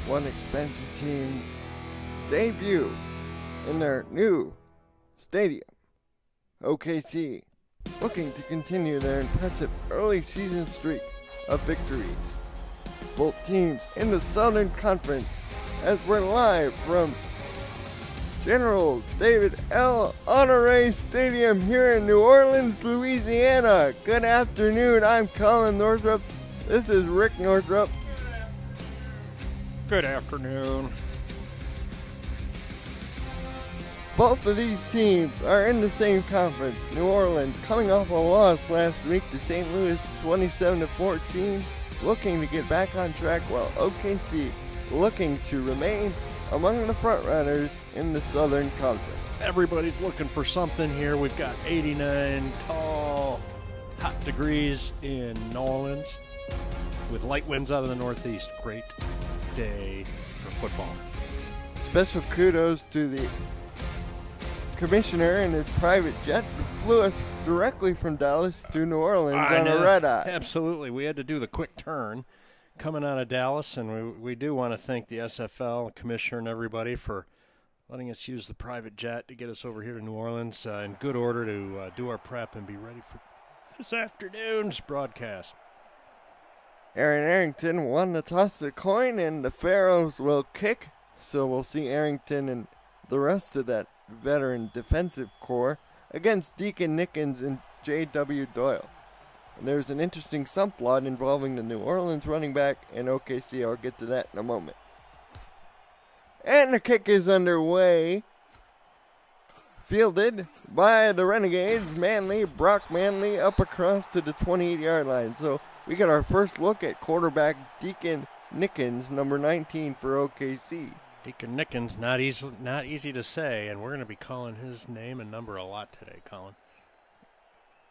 one expansion team's debut in their new stadium. OKC looking to continue their impressive early season streak of victories. Both teams in the Southern Conference, as we're live from General David L. Honore Stadium here in New Orleans, Louisiana. Good afternoon, I'm Colin Northrup. This is Rick Northrup. Good afternoon. Both of these teams are in the same conference. New Orleans coming off a loss last week to St. Louis 27-14, looking to get back on track, while OKC looking to remain among the front-runners in the Southern Conference. Everybody's looking for something here. We've got 89 tall, hot degrees in New Orleans with light winds out of the northeast. Great day for football. Special kudos to the commissioner and his private jet who flew us directly from Dallas to New Orleans on a red-eye. Absolutely. We had to do the quick turn coming out of Dallas, and we do want to thank the SFL commissioner and everybody for letting us use the private jet to get us over here to New Orleans in good order to do our prep and be ready for this afternoon's broadcast. Aaron Arrington won the toss of the coin, and the Pharaohs will kick, so we'll see Arrington and the rest of that veteran defensive core against Deacon Nickens and J.W. Doyle. And there's an interesting subplot involving the New Orleans running back and OKC. I'll get to that in a moment. And the kick is underway. Fielded by the Renegades. Brock Manley up across to the 28-yard line. So we got our first look at quarterback Deacon Nickens, number 19 for OKC. Deacon Nickens, not easy to say, and we're going to be calling his name and number a lot today, Colin.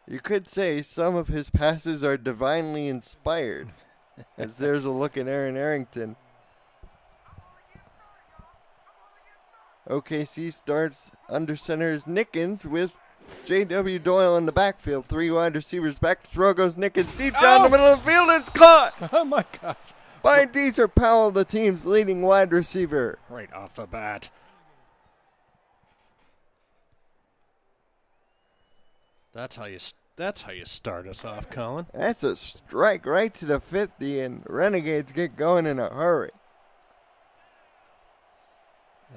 You could say some of his passes are divinely inspired, as there's a look at Aaron Arrington. OKC starts under center is Nickens with J.W. Doyle in the backfield. Three wide receivers back to throw goes Nickens deep down the middle of the field, and it's caught! Oh, my gosh. By Deezer Powell, the team's leading wide receiver. Right off the bat. That's how you start us off, Colin. That's a strike right to the 50, and Renegades get going in a hurry.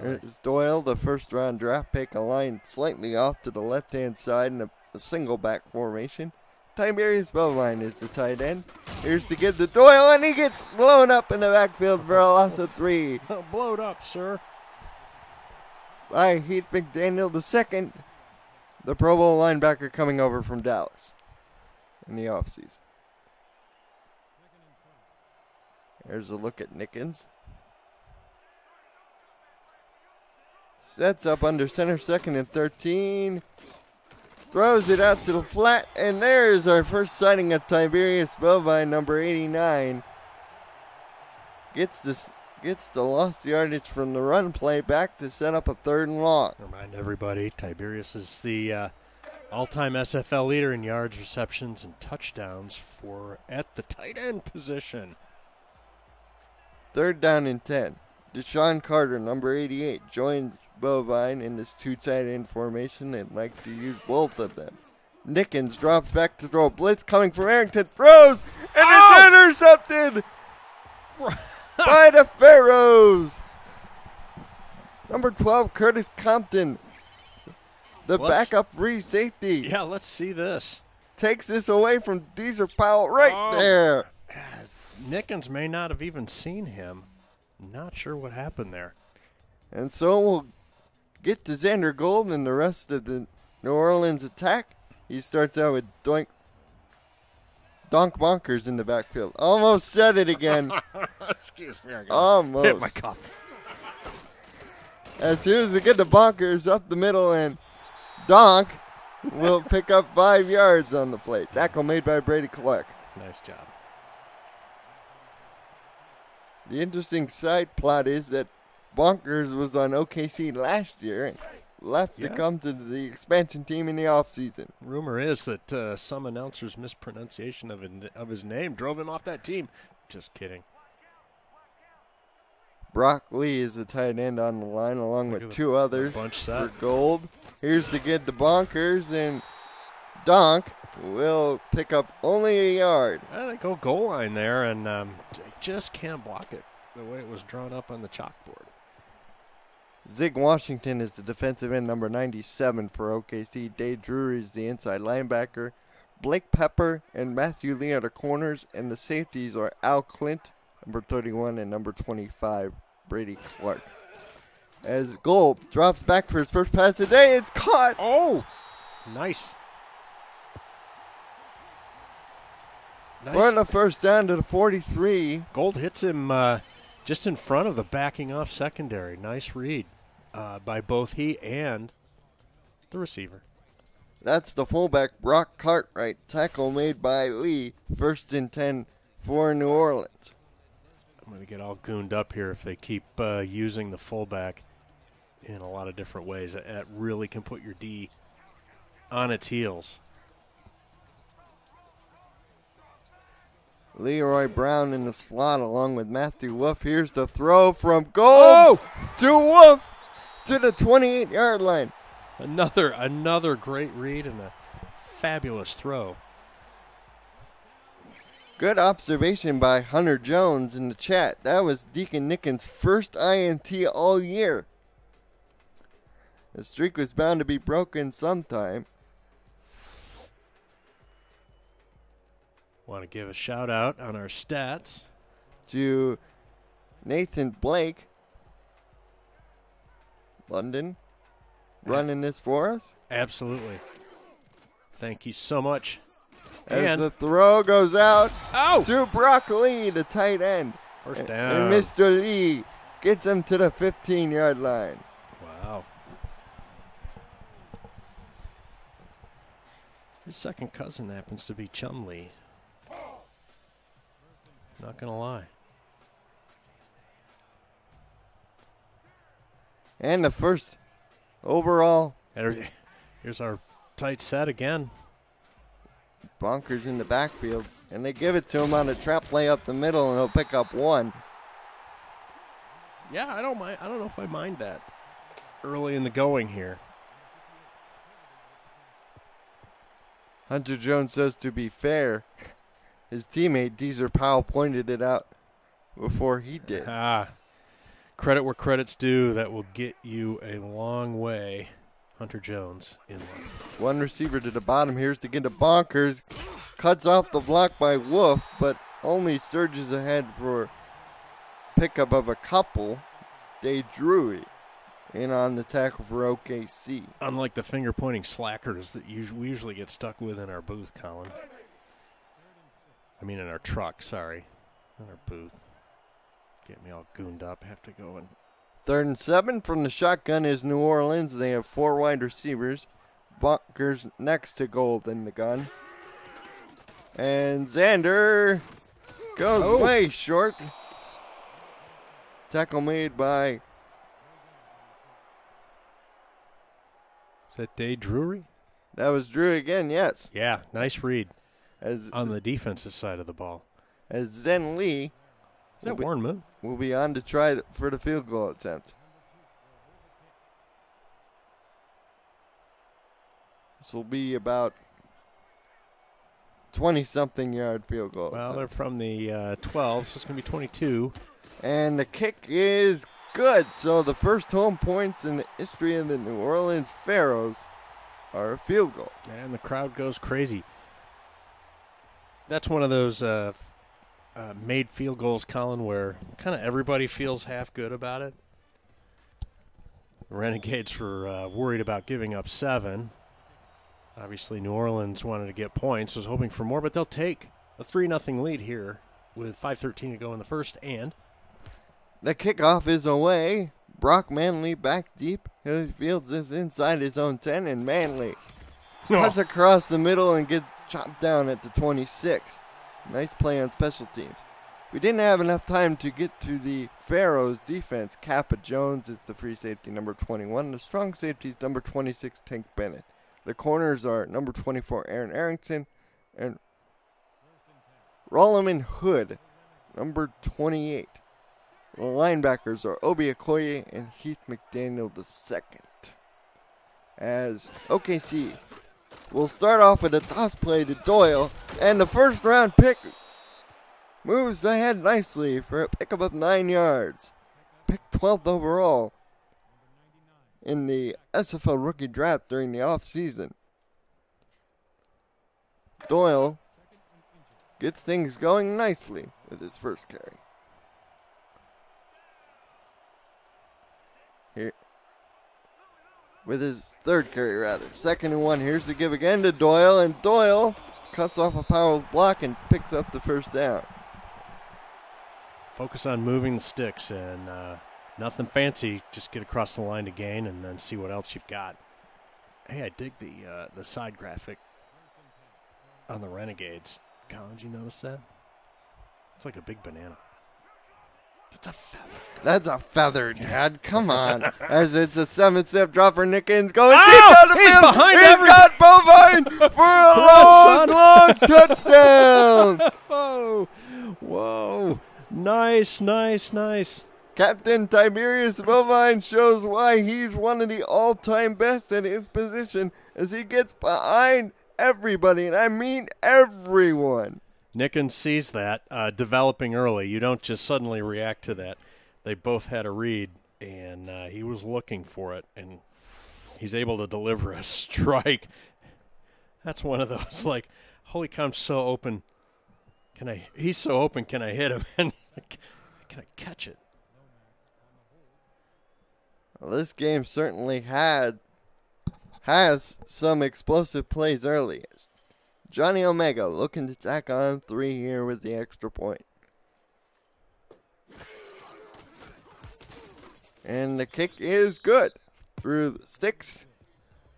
There's Doyle, the first-round draft pick, aligned slightly off to the left-hand side in a single-back formation. Tiberius Belvine is the tight end. Here's to give to Doyle, and he gets blown up in the backfield for a loss of 3. Blowed up, sir. By Heath McDaniel II, the Pro Bowl linebacker coming over from Dallas in the offseason. There's a look at Nickens. Sets up under center, 2nd and 13. Throws it out to the flat, and there's our first sighting of Tiberius Belvine, number 89. Gets the lost yardage from the run play back to set up a 3rd and long. Remind everybody, Tiberius is the all-time SFL leader in yards, receptions, and touchdowns at the tight end position. 3rd down and 10. Deshaun Carter, number 88, joins Bovine in this two tight end formation and like to use both of them. Nickens drops back to throw. Blitz coming from Arrington. Throws, and it's intercepted by the Pharaohs. Number 12, Curtis Compton, the backup free safety. Yeah, let's see this. Takes this away from Deezer Powell there. Nickens may not have even seen him. Not sure what happened there. And so we'll get to Xander Gold and the rest of the New Orleans attack. He starts out with Donk Bonkers in the backfield. Almost said it again. Excuse me. Almost. Hit my coffee. As soon as they get the Bonkers up the middle, and Donk will pick up 5 yards on the play. Tackle made by Brady Clark. Nice job. The interesting side plot is that Bonkers was on OKC last year and left to come to the expansion team in the offseason. Rumor is that some announcer's mispronunciation of his name drove him off that team. Just kidding. Brock Lee is the tight end on the line, along with two others for gold. Here's the kid, the Bonkers, and Donk will pick up only a yard. They go goal line there, and they just can't block it the way it was drawn up on the chalkboard. Zig Washington is the defensive end, number 97 for OKC. Dave Drury is the inside linebacker. Blake Pepper and Matthew Lee are the corners, and the safeties are Al Clint, number 31, and number 25, Brady Clark. As Gold drops back for his first pass today, it's caught. Oh, nice. For the first down to the 43. Gold hits him just in front of the backing off secondary. Nice read by both he and the receiver. That's the fullback, Brock Cartwright. Tackle made by Lee. 1st and 10 for New Orleans. I'm going to get all gooned up here if they keep using the fullback in a lot of different ways. That really can put your D on its heels. Leroy Brown in the slot along with Matthew Wolf. Here's the throw from Gold to Wolf to the 28-yard line. Another great read and a fabulous throw. Good observation by Hunter Jones in the chat. That was Deacon Nicken's first INT all year. The streak was bound to be broken sometime. Want to give a shout out on our stats to Nathan Blake, London, running this for us. Absolutely. Thank you so much. As the throw goes out to Brock Lee, the tight end. First down. And Mr. Lee gets him to the 15-yard line. Wow. His second cousin happens to be Chum Lee. Not going to lie. And the first overall. Here's our tight set again. Bonkers in the backfield. And they give it to him on a trap play up the middle, and he'll pick up one. Yeah, I don't mind. I don't know if I mind that early in the going here. Hunter Jones says, to be fair, his teammate Deezer Powell pointed it out before he did. Credit where credit's due. That will get you a long way. Hunter Jones in line. One receiver to the bottom. Here's to get to Bonkers. Cuts off the block by Wolf, but only surges ahead for pickup of a couple. Dave Drury in on the tackle for OKC. Unlike the finger-pointing slackers that we usually get stuck with in our booth, Colin. I mean in our truck, sorry. Not our booth. Get me all gooned up. Have to go and 3rd and 7 from the shotgun is New Orleans. They have 4 wide receivers. Bonkers next to Gold in the gun. And Xander goes way short. Tackle made by... Is that Dave Drury? That was Drury again, yes. Yeah, nice read on the defensive side of the ball. As Zen Lee... Is that Warren Moon? We'll be on to try for the field goal attempt. This will be about 20-something yard field goal. Well, they're from the 12, so it's going to be 22. And the kick is good. So the first home points in the history of the New Orleans Pharaohs are a field goal. And the crowd goes crazy. That's one of those made field goals, Colin, where kind of everybody feels half good about it. The Renegades were worried about giving up 7. Obviously, New Orleans wanted to get points, was hoping for more, but they'll take a 3-0 lead here with 5:13 to go in the first. And the kickoff is away. Brock Manley back deep. He fields this inside his own 10, and Manley cuts across the middle and gets chopped down at the 26. Nice play on special teams. We didn't have enough time to get to the Pharaohs defense. Kappa Jones is the free safety, number 21. The strong safety is number 26, Tank Bennett. The corners are number 24, Aaron Arrington, and Rolleman Hood, number 28. The linebackers are Obi Okoye and Heath McDaniel II. As OKC will start off with a toss play to Doyle, and the first round pick moves ahead nicely for a pickup of 9 yards. Picked 12th overall in the SFL rookie draft during the offseason. Doyle gets things going nicely with his first carry. Here, with his third carry rather. 2nd and 1. Here's the give again to Doyle, and Doyle cuts off a Powell's block and picks up the first down. Focus on moving the sticks and nothing fancy. Just get across the line to gain and then see what else you've got. Hey, I dig the side graphic on the Renegades. Colin, did you notice that? It's like a big banana. That's a feather. That's a feather, Dad. Come on. As it's a 7-step drop for Nickens going deep Oh, down the he's field. behind He's got Bovine for a long touchdown. Whoa. Whoa. Nice, nice, nice. Captain Tiberius Bovine shows why he's one of the all-time best at his position as he gets behind everybody, and I mean everyone. Nickens sees that developing early. You don't just suddenly react to that. They both had a read, and he was looking for it, and he's able to deliver a strike. That's one of those, like, holy cow, I'm so open. He's so open, can I hit him? And can I catch it? Well, this game certainly has some explosive plays early. Johnny Omega looking to tack on 3 here with the extra point. And the kick is good through the sticks.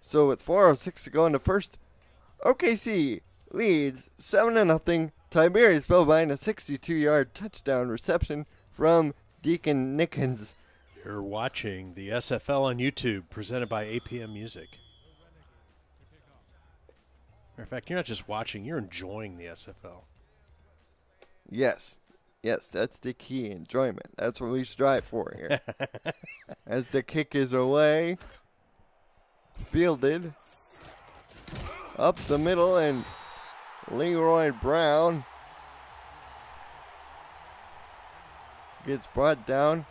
So with 4:06 to go in the first, OKC leads 7-0. Tiberius Bovine, a 62-yard touchdown reception from Deacon Nickens. You're watching the SFL on YouTube, presented by APM Music. Matter of fact, you're not just watching, you're enjoying the SFL. Yes, that's the key, enjoyment. That's what we strive for here. As the kick is away, fielded up the middle, and Leroy Brown gets brought down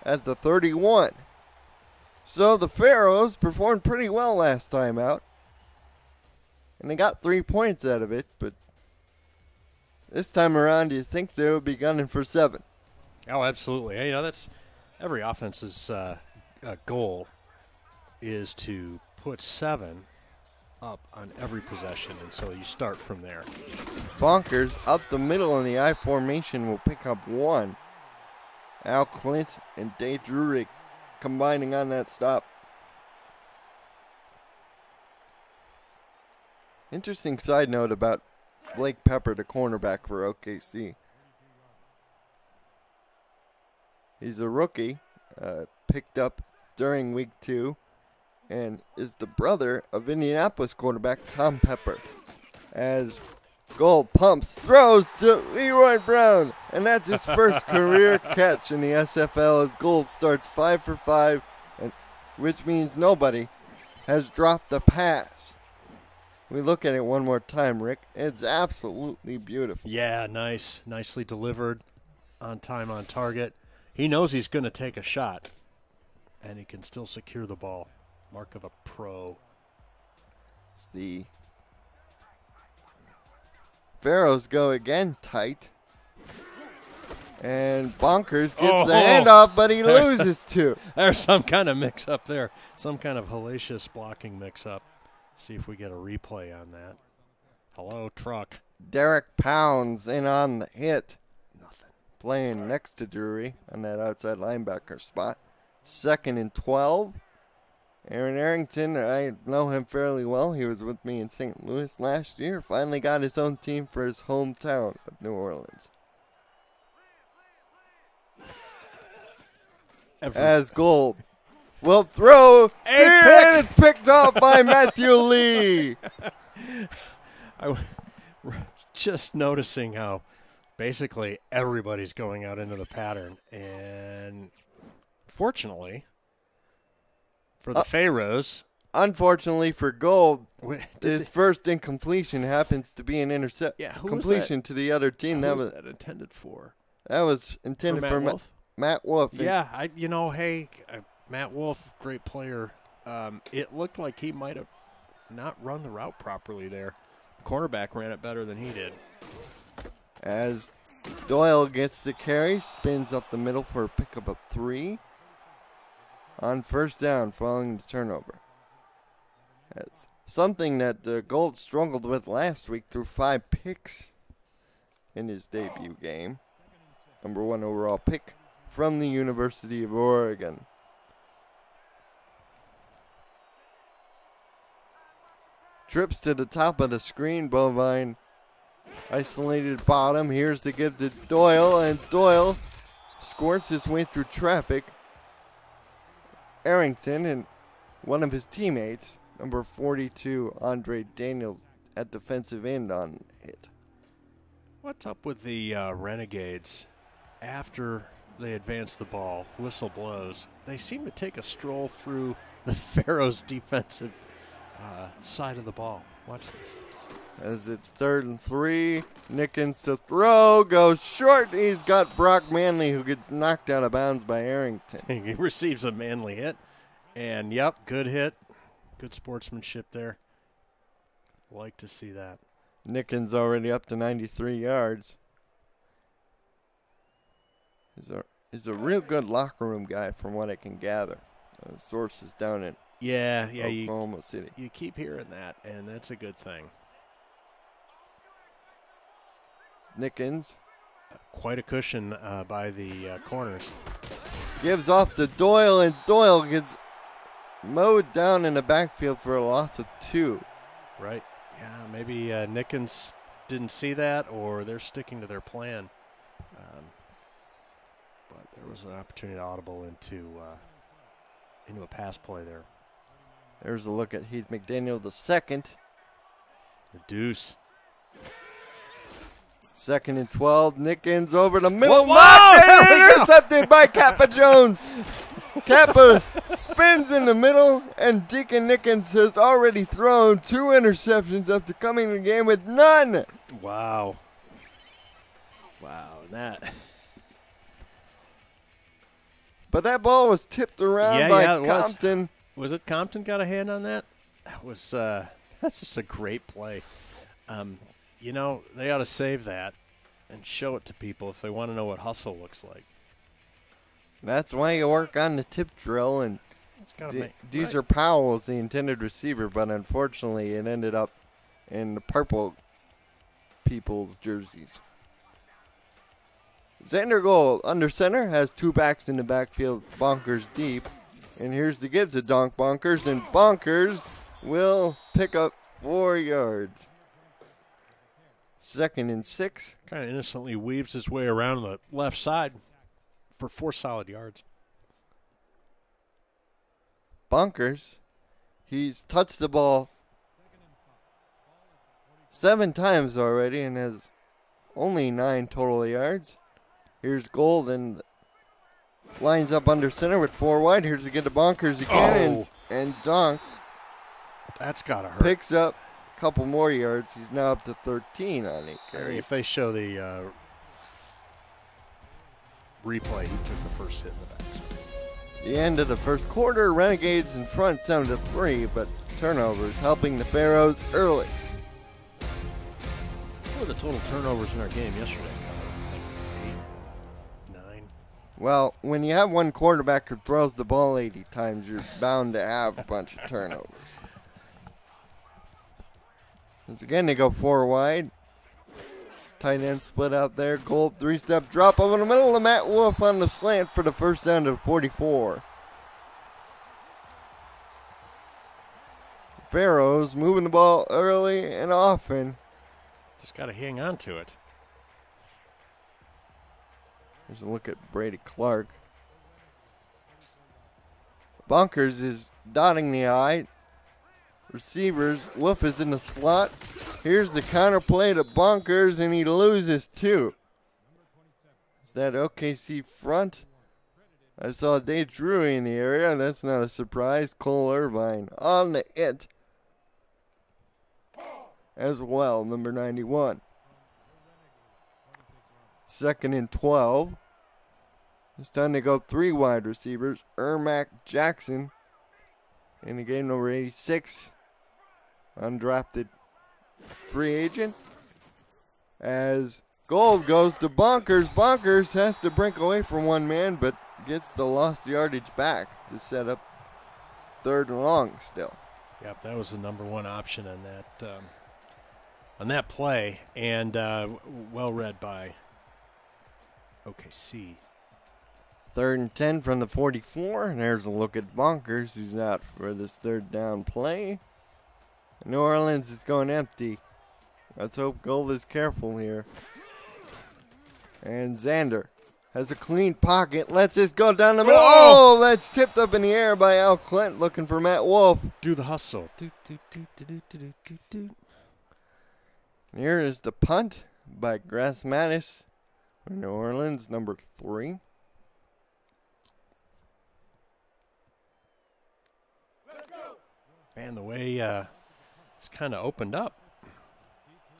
at the 31. So the Pharaohs performed pretty well last time out, and they got 3 points out of it, but this time around, you think they would be gunning for 7. Oh, absolutely. You know, that's every offense's goal is to put 7 up on every possession, and so you start from there. Bonkers up the middle in the I formation will pick up 1. Al Clint and Dave Drury combining on that stop. Interesting side note about Blake Pepper, the cornerback for OKC. He's a rookie, picked up during week 2, and is the brother of Indianapolis quarterback Tom Pepper. As Gold pumps, throws to Leroy Brown, and that's his first career catch in the SFL as Gold starts 5 for 5, which means nobody has dropped the pass. We look at it one more time, Rick. It's absolutely beautiful. Yeah, nice. Nicely delivered, on time, on target. He knows he's going to take a shot, and he can still secure the ball. Mark of a pro. It's the Pharaohs go again tight. And Bonkers gets the handoff, but he loses 2. There's some kind of mix-up there. Some kind of hellacious blocking mix-up. See if we get a replay on that. Hello, truck. Derek Pounds in on the hit. Nothing. Playing next to Drury on that outside linebacker spot. 2nd and 12. Aaron Arrington, I know him fairly well. He was with me in St. Louis last year. Finally got his own team for his hometown of New Orleans. As Gold will throw, and it's picked off by Matthew Lee. I was just noticing how basically everybody's going out into the pattern. And fortunately for the Pharaohs, unfortunately for Gold, his they, first incompletion happens to be an intercept. Yeah, completion to the other team. Who was that intended for? That was intended for Matt Wolf. Yeah, Matt Wolf, great player. It looked like he might have not run the route properly there. The cornerback ran it better than he did. As Doyle gets the carry, spins up the middle for a pickup of 3 on first down following the turnover. That's something that Gold struggled with last week through 5 picks in his debut game. Number 1 overall pick from the University of Oregon. Trips to the top of the screen, Bovine. Isolated bottom. Here's the give to Doyle, and Doyle squirts his way through traffic. Arrington and one of his teammates, number 42, Andre Daniels, at defensive end on it. What's up with the Renegades? After they advance the ball, whistle blows, they seem to take a stroll through the Pharaohs' defensive side of the ball. Watch this. As it's 3rd and 3, Nickens to throw, goes short. He's got Brock Manley, who gets knocked out of bounds by Arrington. He receives a Manley hit, and yep, good hit. Good sportsmanship there. Like to see that. Nickens already up to 93 yards. He's a real good locker room guy from what I can gather. Sources down in Oklahoma City. You keep hearing that, and that's a good thing. Nickens. Quite a cushion by the corners. Gives off to Doyle, and Doyle gets mowed down in the backfield for a loss of 2. Right. Yeah, maybe Nickens didn't see that, or they're sticking to their plan. But there was an opportunity to audible into a pass play there. There's a look at Heath McDaniel II. The deuce. 2nd and 12. Nickens over the middle. Whoa! Intercepted by Kappa Jones. Kappa spins in the middle, and Deacon Nickens has already thrown 2 interceptions after coming to the game with none. Wow. That. But that ball was tipped around by Compton. Was it Compton got a hand on that? That was that's just a great play. They ought to save that and show it to people if they want to know what hustle looks like. That's why you work on the tip drill, and Deezer Powell was the intended receiver, but unfortunately it ended up in the purple people's jerseys. Xander Gold, under center, has 2 backs in the backfield, Bonkers deep. And here's the give to Donk Bonkers, and Bonkers will pick up 4 yards. 2nd and 6. Kind of innocently weaves his way around the left side for 4 solid yards. Bonkers, he's touched the ball 7 times already and has only 9 total yards. Here's Gold and lines up under center with 4 wide. Here's to get to Bonkers again, and Donk. That's got to hurt. Picks up a couple more yards. He's now up to 13 on 8 carries. If they show the replay, he took the first hit in the back. The end of the first quarter, Renegades in front 7-3, but turnovers helping the Pharaohs early. What were the total turnovers in our game yesterday? Well, when you have one quarterback who throws the ball 80 times, you're bound to have a bunch of turnovers. Once again, they go 4 wide. Tight end split out there. Gold 3-step drop over the middle to Matt Wolf on the slant for the first down to 44. Pharaohs moving the ball early and often. Just got to hang on to it. There's a look at Brady Clark. Bonkers is dotting the I. Receivers, Wolf is in the slot. Here's the counter play to Bonkers, and he loses 2. that OKC front. I saw Dave Drury in the area. That's not a surprise. Cole Irvine on the hit as well, number 91. 2nd and 12. It's time to go 3 wide receivers. Ermac Jackson in the game, number 86. Undrafted free agent. As Gold goes to Bonkers. Bonkers has to break away from one man, but gets the lost yardage back to set up 3rd and long still. Yep, that was the number 1 option on that play, and well read by OKC. 3rd and 10 from the 44, and there's a look at Bonkers, who's out for this 3rd down play. New Orleans is going empty. Let's hope Gold is careful here. And Xander has a clean pocket. Lets this go down the middle. Oh, that's tipped up in the air by Al Clint, looking for Matt Wolf. Do the hustle. Here is the punt by Grass Mattis for New Orleans, number 3. Man, the way it's kind of opened up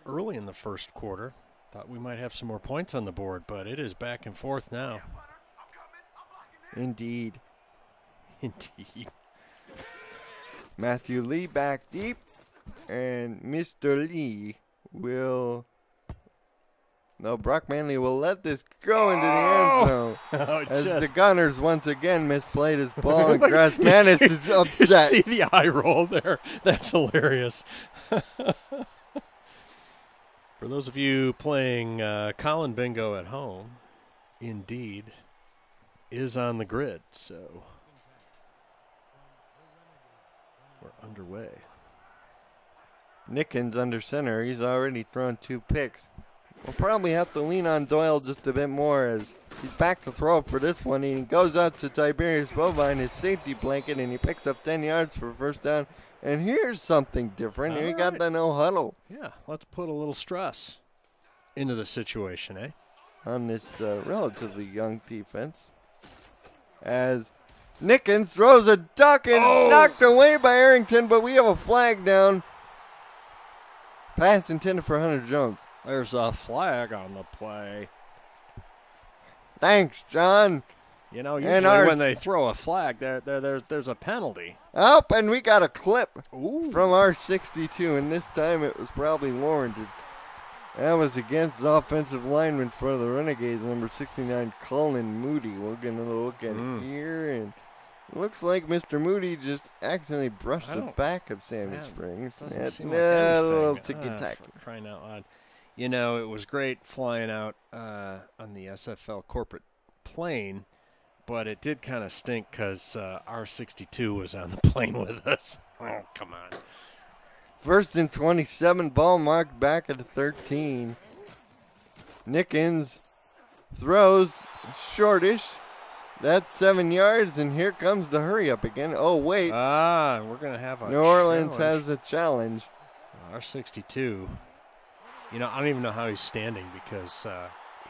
early in the first quarter. Thought we might have some more points on the board, but it is back and forth now. Indeed. Indeed. Matthew Lee back deep, and Mr. Lee will... No, Brock Manley will let this go into the end zone. As the Gunners once again misplayed his ball, and Grass Mattis is upset. You see the eye roll there? That's hilarious. For those of you playing Colin Bingo at home, Indeed is on the grid, so we're underway. Nickens under center. He's already thrown 2 picks. We'll probably have to lean on Doyle just a bit more as he's back to throw for this one. He goes out to Tiberius Bovine, his safety blanket, and he picks up 10 yards for a 1st down. And here's something different. He got the no huddle. Yeah, let's put a little stress into the situation, eh? On this relatively young defense. As Nickens throws a duck and knocked away by Arrington, but we have a flag down. Pass intended for Hunter Jones. There's a flag on the play. Thanks, John. You know, usually when they throw a flag, there's a penalty. Up, and we got a clip from our 62, and this time it was probably warranted. That was against the offensive lineman for the Renegades, number 69, Colin Moody. We'll get another look at it here, and it looks like Mr. Moody just accidentally brushed the back of Sammy Springs. Doesn't seem like a little anything. ticky-tacky. For crying out loud. You know, it was great flying out on the SFL corporate plane, but it did kind of stink because our 62 was on the plane with us. Oh, come on. 1st and 27, ball marked back at the 13. Nickens throws shortish. That's 7 yards, and here comes the hurry up again. Oh, wait. We're going to have a New Orleans has a challenge. Our 62, you know, I don't even know how he's standing because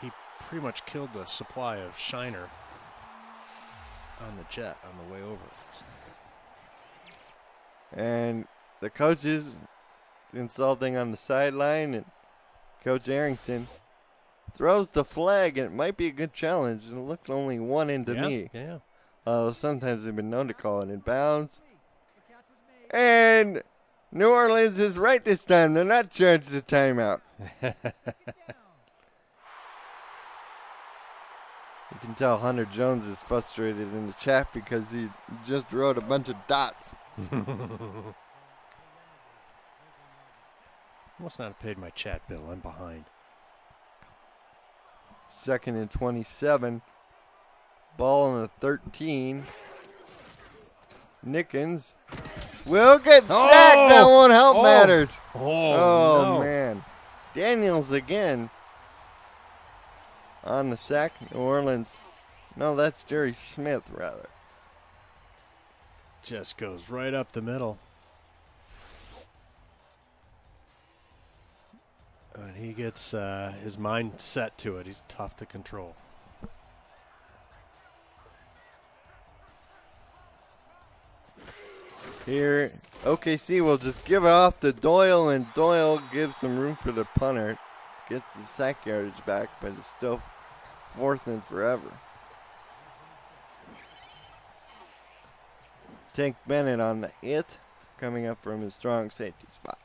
he pretty much killed the supply of Shiner on the jet on the way over. And the coaches insulting on the sideline, and Coach Arrington throws the flag, and it might be a good challenge. It looked only one in to me. Yeah. Sometimes they've been known to call it in bounds. And New Orleans is right this time. They're not charged a timeout. You can tell Hunter Jones is frustrated in the chat because he just wrote a bunch of dots. Must not have paid my chat bill. I'm behind. 2nd and 27. Ball on the 13. Nickens will get sacked. That won't help matters. No. Man. Daniels again on the sack. New Orleans. No, that's Jerry Smith, rather. Just goes right up the middle. And he gets his mind set to it. He's tough to control. Here, OKC will just give it off to Doyle, and Doyle gives some room for the punter. Gets the sack yardage back, but it's still 4th and forever. Tank Bennett on the hit, coming up from his strong safety spot.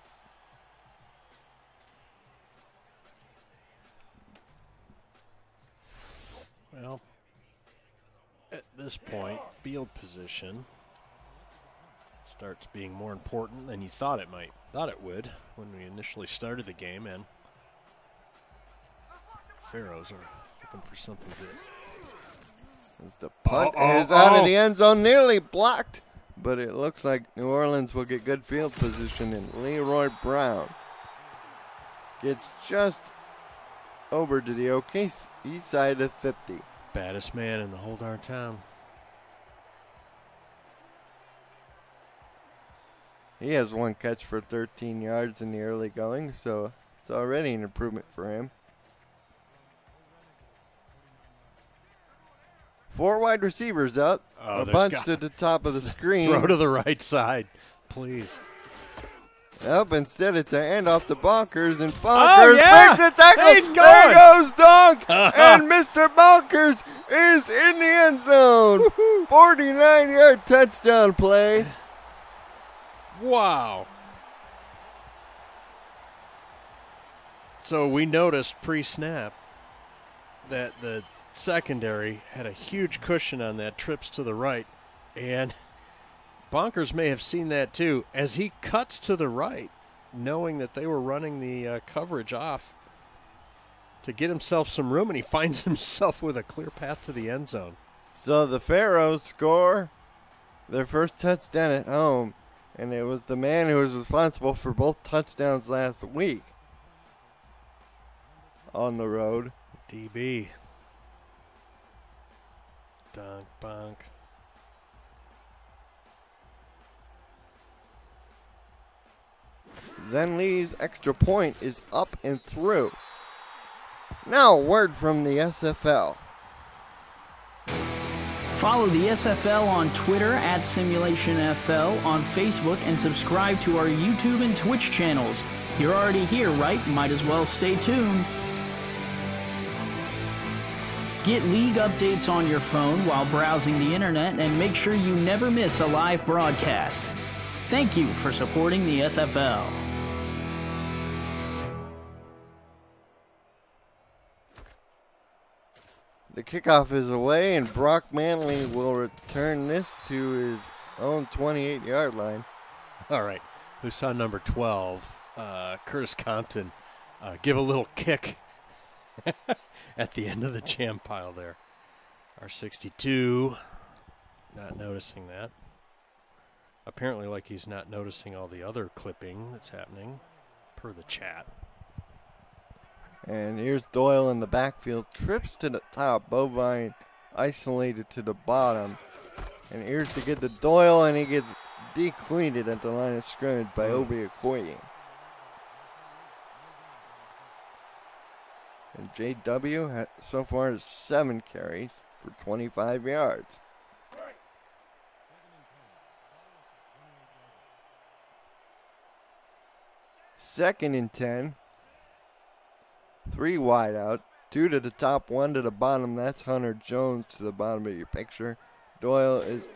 Well, at this point, field position starts being more important than you thought it would when we initially started the game, and Pharaohs are hoping for something good. As the punt is out of the end zone, nearly blocked, but it looks like New Orleans will get good field position, and Leroy Brown gets just over to the OKC side of 50. Baddest man in the whole darn town. He has 1 catch for 13 yards in the early going, so it's already an improvement for him. 4 wide receivers up, a bunch to the top of the screen. Throw to the right side, please. Nope, instead it's an handoff to Bonkers, and Bonkers makes a tackle. He's going. There goes Donk, and Mr. Bonkers is in the end zone. 49-yard touchdown play. Wow. So we noticed pre-snap that the secondary had a huge cushion on that trips to the right, and Bonkers may have seen that too as he cuts to the right, knowing that they were running the coverage off to get himself some room, and he finds himself with a clear path to the end zone. So the Pharaohs score their first touchdown at home, and it was the man who was responsible for both touchdowns last week on the road. DB. Dunk, bonk. Zenlee's extra point is up and through. Now, a word from the SFL. Follow the SFL on Twitter at SimulationFL, on Facebook, and subscribe to our YouTube and Twitch channels. You're already here, right? Might as well stay tuned. Get league updates on your phone while browsing the internet, and make sure you never miss a live broadcast. Thank you for supporting the SFL. The kickoff is away, and Brock Manley will return this to his own 28-yard line. All right. Who saw number 12, Curtis Compton, give a little kick at the end of the jam pile there. Our 62, not noticing that. Apparently like he's not noticing all the other clipping that's happening per the chat. And here's Doyle in the backfield, trips to the top, Bovine isolated to the bottom. And here's to get to Doyle, and he gets decleated at the line of scrimmage by Obi Okoye. And JW so far has 7 carries for 25 yards. Second and 10. 3 wide out, 2 to the top, 1 to the bottom. That's Hunter Jones to the bottom of your picture. Doyle is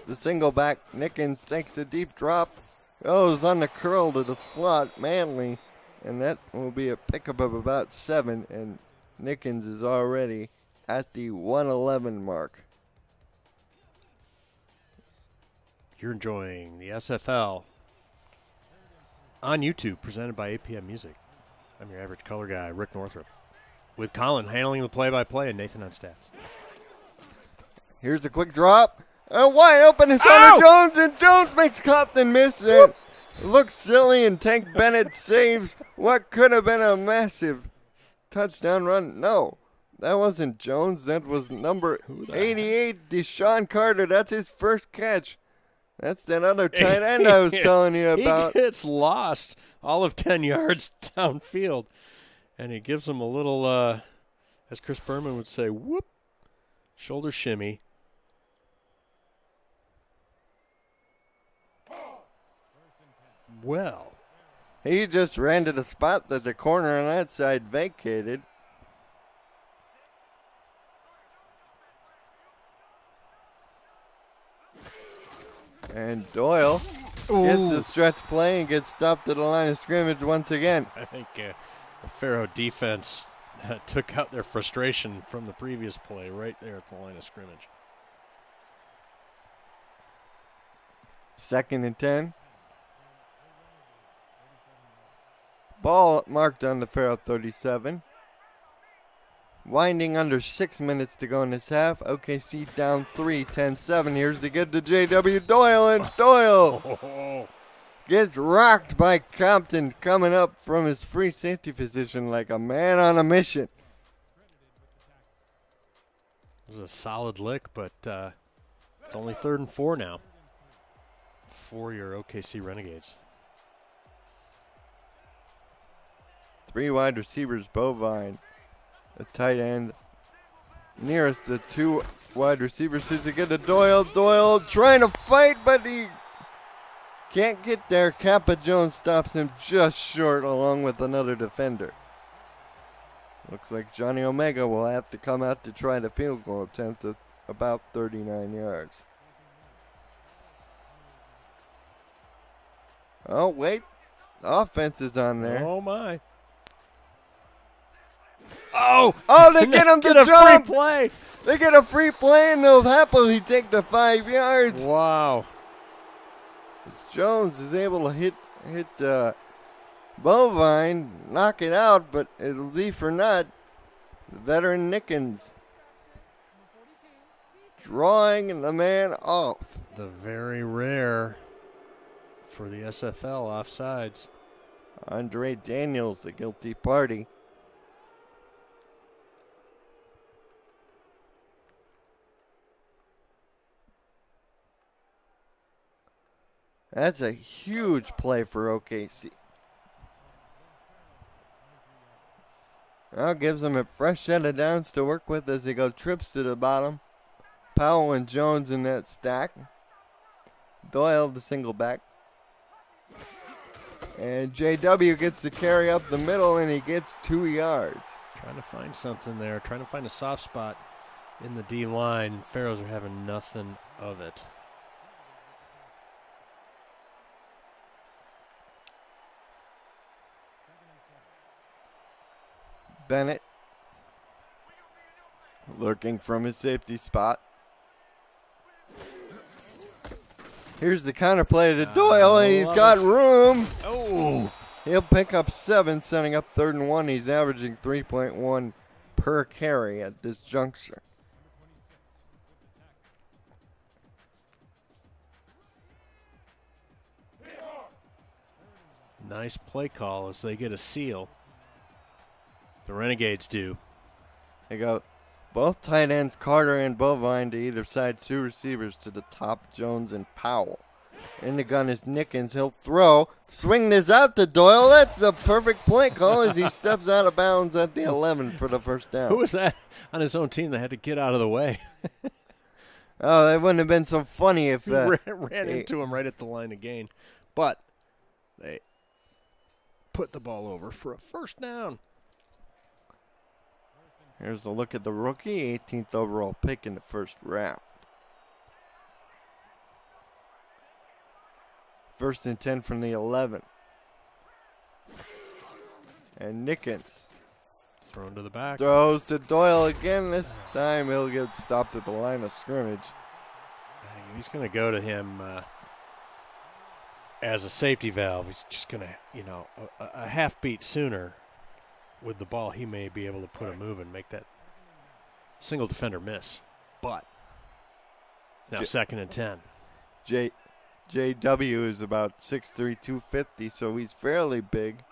the single back. Nickens takes a deep drop, goes on the curl to the slot. Manley, and that will be a pickup of about 7, and Nickens is already at the 111 mark. You're enjoying the SFL on YouTube, presented by APM Music. I'm your average color guy, Rick Northrup, with Colin handling the play-by-play and Nathan on stats. Here's a quick drop. Wide open is Hunter Jones, and Jones makes Compton miss it. Looks silly, and Tank Bennett saves what could have been a massive touchdown run. No, that wasn't Jones. That was number 88, Deshaun Carter. That's his first catch. That's that other tight end I was telling you about. He gets lost all of 10 yards downfield, and he gives him a little, as Chris Berman would say, whoop, shoulder shimmy. well. He just ran to the spot that the corner on that side vacated. And Doyle gets a stretch play and gets stopped at the line of scrimmage once again. I think the Faro defense took out their frustration from the previous play right there at the line of scrimmage. 2nd and 10. Ball marked on the Faro 37. Winding under 6 minutes to go in this half. OKC down 3, 10-7. Here's the get to J.W. Doyle, and Doyle gets rocked by Compton coming up from his free safety position like a man on a mission. It was a solid lick, but it's only 3rd and 4 now for your OKC Renegades. 3 wide receivers, Bovine, a tight end. Nearest the 2 wide receivers is to get to Doyle. Doyle trying to fight, but he can't get there. Kappa Jones stops him just short along with another defender. Looks like Johnny Omega will have to come out to try the field goal attempt at about 39 yards. Oh, wait. Offense is on there. Oh, my. Oh, they get him to get a jump. free play. They get a free play, and they'll happily take the 5 yards. Wow. As Jones is able to hit Bovine, knock it out, but it'll be for not. The veteran Nickens drawing the man off. The very rare for the SFL offsides. Andre Daniels, the guilty party. That's a huge play for OKC. Now gives them a fresh set of downs to work with as they go trips to the bottom. Powell and Jones in that stack. Doyle, the single back. And JW gets the carry up the middle, and he gets 2 yards. Trying to find something there. Trying to find a soft spot in the D line. Pharaohs are having nothing of it. Bennett lurking from his safety spot. Here's the counter play to Doyle, and he's got room. Oh. He'll pick up 7, setting up 3rd and 1. He's averaging 3.1 per carry at this juncture. Nice play call as they get a seal. The Renegades do. They go both tight ends, Carter and Bovine, to either side, 2 receivers to the top, Jones and Powell. In the gun is Nickens. He'll throw. Swing this out to Doyle. That's the perfect play call as he steps out of bounds at the 11 for the first down. Who was that on his own team that had to get out of the way? Oh, that wouldn't have been so funny if ran into him right at the line of gain. But they put the ball over for a first down. Here's a look at the rookie, 18th overall pick in the first round. 1st and 10 from the 11. And Nickens Thrown to the back. throws to Doyle again. This time he'll get stopped at the line of scrimmage. He's going to go to him as a safety valve. He's just going to, a half beat sooner with the ball, he may be able to put a move and make that single defender miss. But now 2nd and 10. JW is about 6'3", 250, so he's fairly big,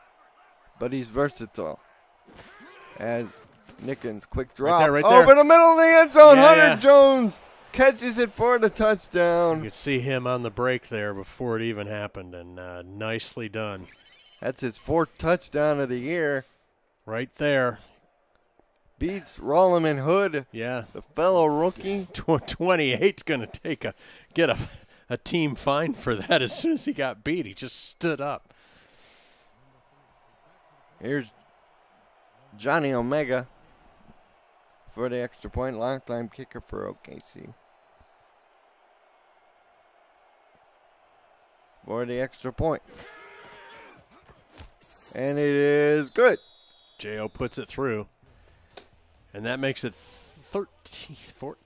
but he's versatile. As Nickens, quick drop. Right there. Over the middle of the end zone. Yeah, Hunter Jones catches it for the touchdown. You could see him on the break there before it even happened, and nicely done. That's his 4th touchdown of the year. Right there. Beats Rolliman Hood, Yeah. the fellow rookie. 28's going to get a a team fine for that. As soon as he got beat, he just stood up. Here's Johnny Omega for the extra point. Long-time kicker for OKC. For the extra point. And it is good. J.O. puts it through. And that makes it 14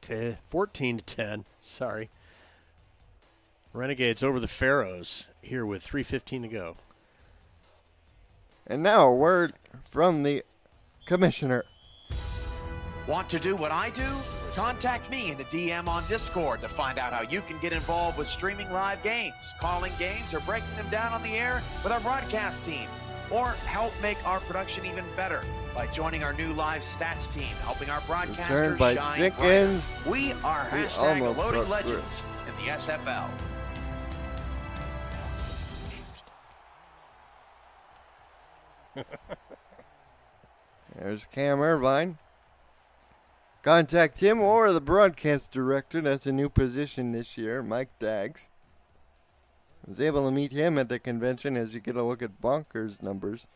to 10. Sorry. Renegades over the Pharaohs here with 3:15 to go. And now a word from the commissioner. Want to do what I do? Contact me in the DM on Discord to find out how you can get involved with streaming live games, calling games, or breaking them down on the air with our broadcast team. Or help make our production even better by joining our new live stats team, helping our broadcasters by shine Jenkins. brighter. We are hashtag Loading Legends in the SFL. There's Cam Irvine. Contact him or the broadcast director. That's a new position this year, Mike Daggs. I was able to meet him at the convention as you get a look at Bonkers' numbers.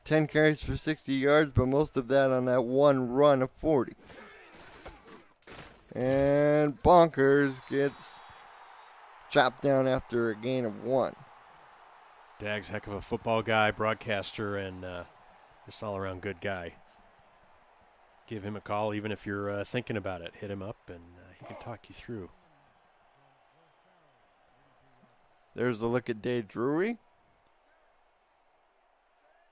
10 carries for 60 yards, but most of that on that one run of 40. And Bonkers gets chopped down after a gain of 1. Daggs, heck of a football guy, broadcaster, and just all-around good guy. Give him a call, even if you're thinking about it. Hit him up, and he can talk you through. There's a look at Dave Drury.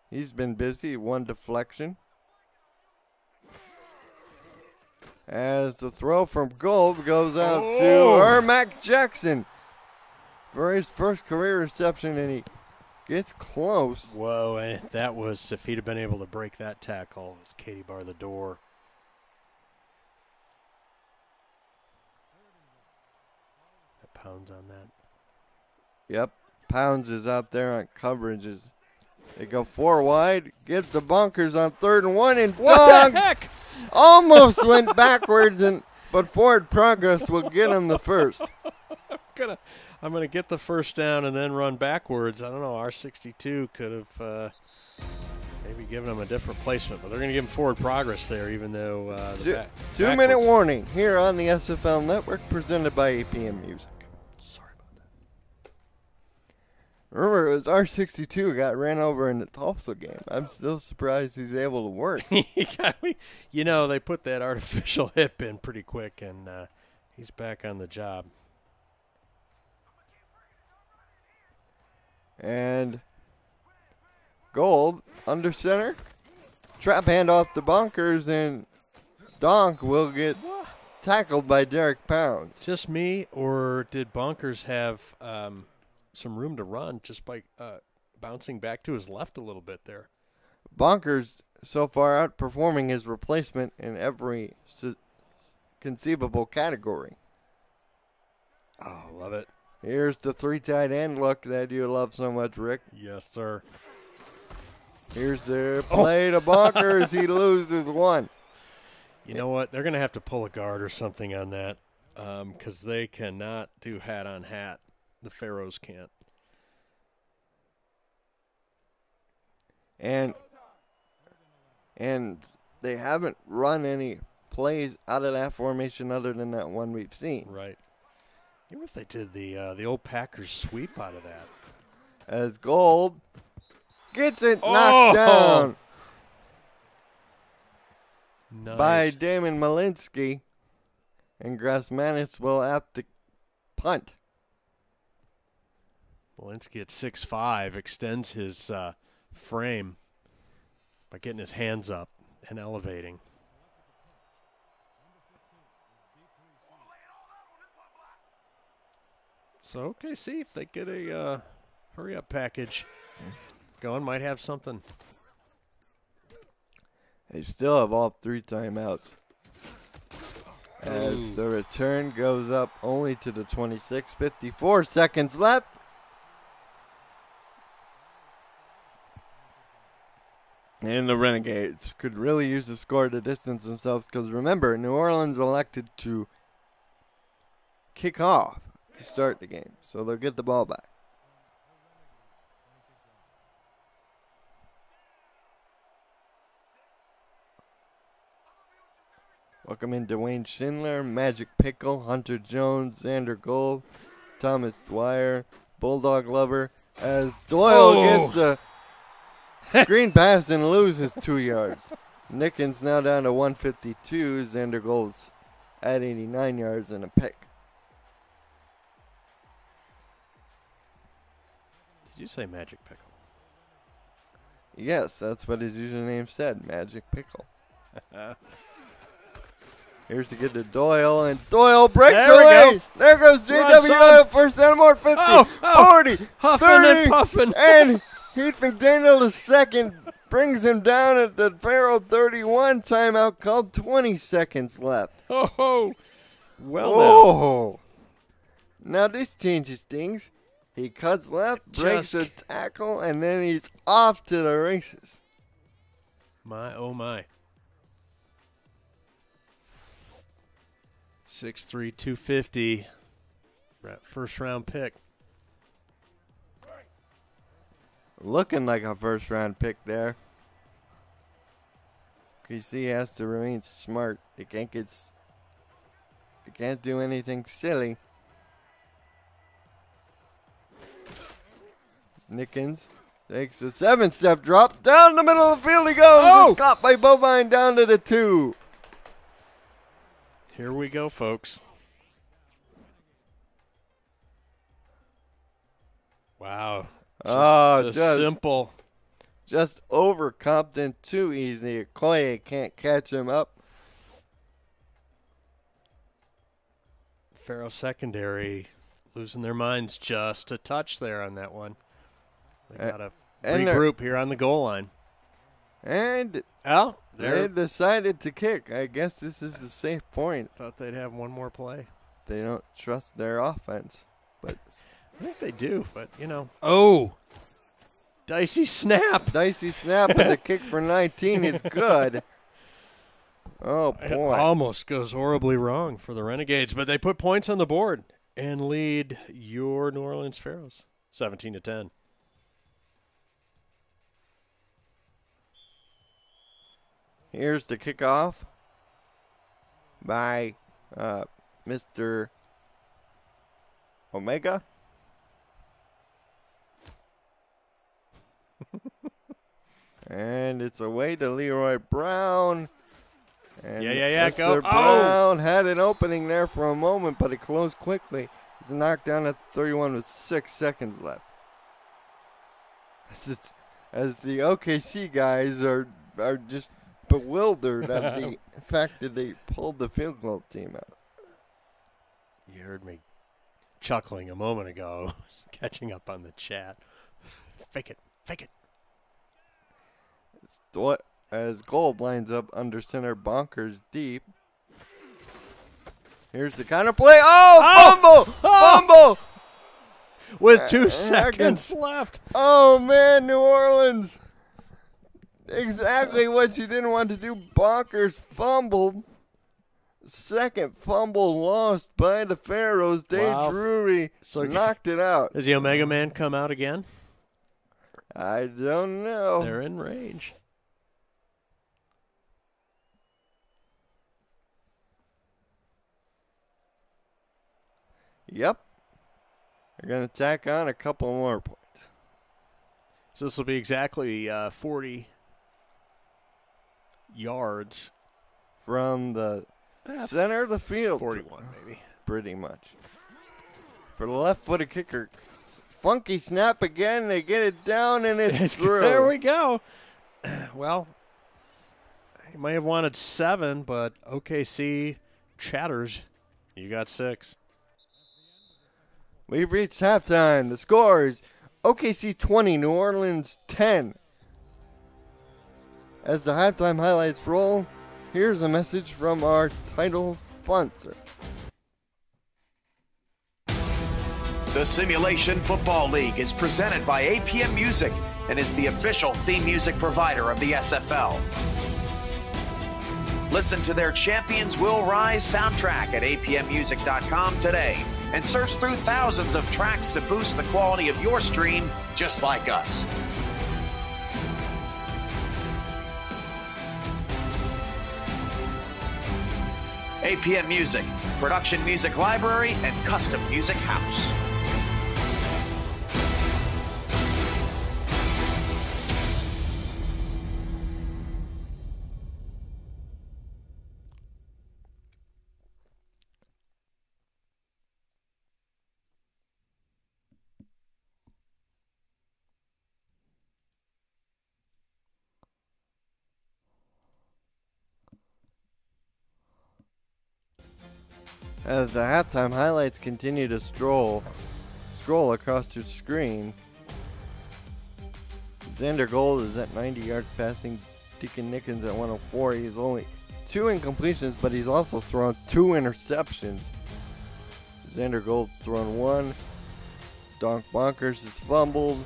He's been busy. 1 deflection. As the throw from Gold goes out to Ermac Jackson for his first career reception, and he gets close. Whoa, and that was, if he'd have been able to break that tackle, it was Katie bar the door. That Pounds on that. Yep, Pounds is out there on coverages. They go 4 wide, get the Bonkers on 3rd and 1, and What the heck? almost went backwards, but forward progress will get him the first. I'm gonna get the first down and then run backwards. I don't know. R62 could have maybe given him a different placement, but they're gonna give him forward progress there, even though the 2-minute warning here on the SFL Network, presented by APM Music. Sorry about that. Remember, it was R62 got ran over in the Tulsa game. I'm still surprised he's able to work. You know, they put that artificial hip in pretty quick, and he's back on the job. And Gold under center. Trap hand off the Bonkers, and Donk will get tackled by Derek Pounds. Just me, or did Bonkers have some room to run just by bouncing back to his left a little bit there? Bonkers so far outperforming his replacement in every conceivable category. Oh, love it. Here's the 3 tight end look that you love so much, Rick. Yes, sir. Here's the play to Bonkers. He loses 1. You know what? They're going to have to pull a guard or something on that because they cannot do hat on hat. The Pharaohs can't. And they haven't run any plays out of that formation other than that one we've seen. Right. Even if they did the old Packers sweep out of that. As Gold gets it knocked down by Damon Malinsky. And Grassmanis will have to punt. Malinsky at 6'5" extends his frame by getting his hands up and elevating. So, okay, see if they get a hurry-up package going, might have something. They still have all 3 timeouts. As the return goes up only to the 26, 54 seconds left. And the Renegades could really use the score to distance themselves because remember, New Orleans elected to kick off to start the game, so they'll get the ball back. Welcome in Dwayne Schindler, Magic Pickle, Hunter Jones, Xander Gold, Thomas Dwyer, Bulldog Lover, as Doyle gets the screen pass and loses 2 yards. Nickens now down to 152. Xander Gold's at 89 yards and a pick. Did you say Magic Pickle? Yes, that's what his username said, Magic Pickle. Here's to get to Doyle, and Doyle breaks away. There goes J.W. Doyle, first down, more 50, 40, huffing 30, and puffing. And Heath McDaniel the second brings him down at the Farrell 31. Timeout called, 20 seconds left. Oh, well Now this changes things. He cuts left, breaks a tackle, and then he's off to the races. My, oh my. 6'3", 250. First round pick. Looking like a first round pick there. KC has to remain smart. They can't do anything silly. Nickens takes a 7-step drop. Down the middle of the field he goes. It's caught by Bovine down to the 2. Here we go, folks. Wow. Just simple. Just over Compton, too easy. Okoye can't catch him up. Farrell secondary losing their minds just a touch there on that one. They got to regroup here on the goal line. And they decided to kick. I guess this is the safe point. Thought they'd have one more play. They don't trust their offense. But I think they do, but, you know. Oh! Dicey snap. Dicey snap, and the kick for 19 is good. Oh, boy. It almost goes horribly wrong for the Renegades, but they put points on the board and lead your New Orleans Pharaohs 17-10. Here's the kickoff by Mr. Omega. And it's away to Leroy Brown. And Mr. Go. Brown had an opening there for a moment, but it closed quickly. He's knocked down at 31 with 6 seconds left. As the OKC guys are just bewildered at the fact that they pulled the field goal team out. You heard me chuckling a moment ago, catching up on the chat. Fake it. As Gold lines up under center, bonkers deep. Here's the counter play. Fumble! With 2 seconds left. Oh, man, New Orleans. Exactly what you didn't want to do. Bonkers fumbled. Second fumble lost by the Pharaohs. Dave Drury knocked it out. Does the Omega Man come out again? I don't know. They're in range. Yep. They're going to tack on a couple more points. So this will be exactly 40 yards. From the center of the field. 41, maybe. Pretty much. For the left-footed kicker. Funky snap again. They get it down, and it's through. There we go. Well, you may have wanted 7, but OKC chatters. You got 6. We've reached halftime. The score is OKC 20, New Orleans 10. As the halftime highlights roll, here's a message from our title sponsor. The Simulation Football League is presented by APM Music and is the official theme music provider of the SFL. Listen to their Champions Will Rise soundtrack at apmmusic.com today. and search through thousands of tracks to boost the quality of your stream just like us. APM Music, production music library and custom music house. As the halftime highlights continue to scroll across your screen, Xander Gold is at 90 yards passing, Deacon Nickens at 104. He's only 2 incompletions, but he's also thrown 2 interceptions. Xander Gold's thrown 1. Donk Bonkers has fumbled.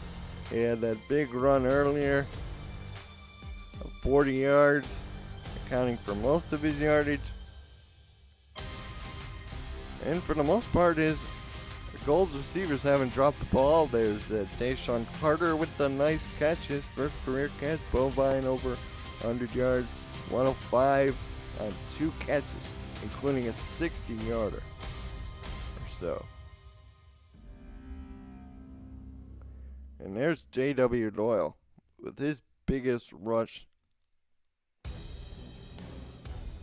He had that big run earlier of 40 yards, accounting for most of his yardage. And for the most part, Gold's receivers haven't dropped the ball. There's Deshaun Carter with the nice catch, his first career catch. Bovine over 100 yards, 105 on 2 catches, including a 60-yarder or so. And there's J.W. Doyle with his biggest rush.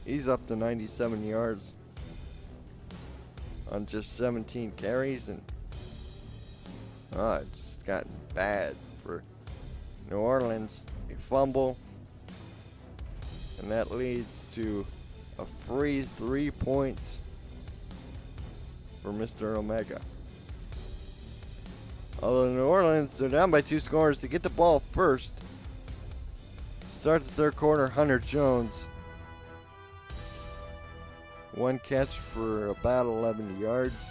He's up to 97 yards on just 17 carries, and it's just gotten bad for New Orleans. A fumble, and that leads to a free 3 points for Mr. Omega. Although New Orleans, they're down by 2 scores to get the ball first. Start the third quarter, Hunter Jones. 1 catch for about 11 yards,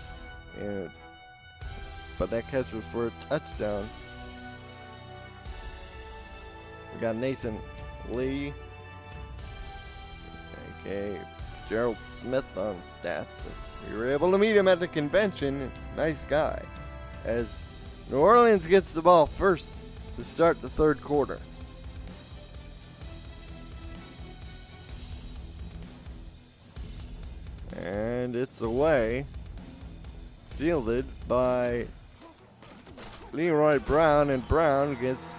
but that catch was for a touchdown. We got Nathan Lee, aka Gerald Smith on stats. We were able to meet him at the convention. Nice guy. As New Orleans gets the ball first to start the third quarter. And it's away, fielded by Leroy Brown, and Brown gets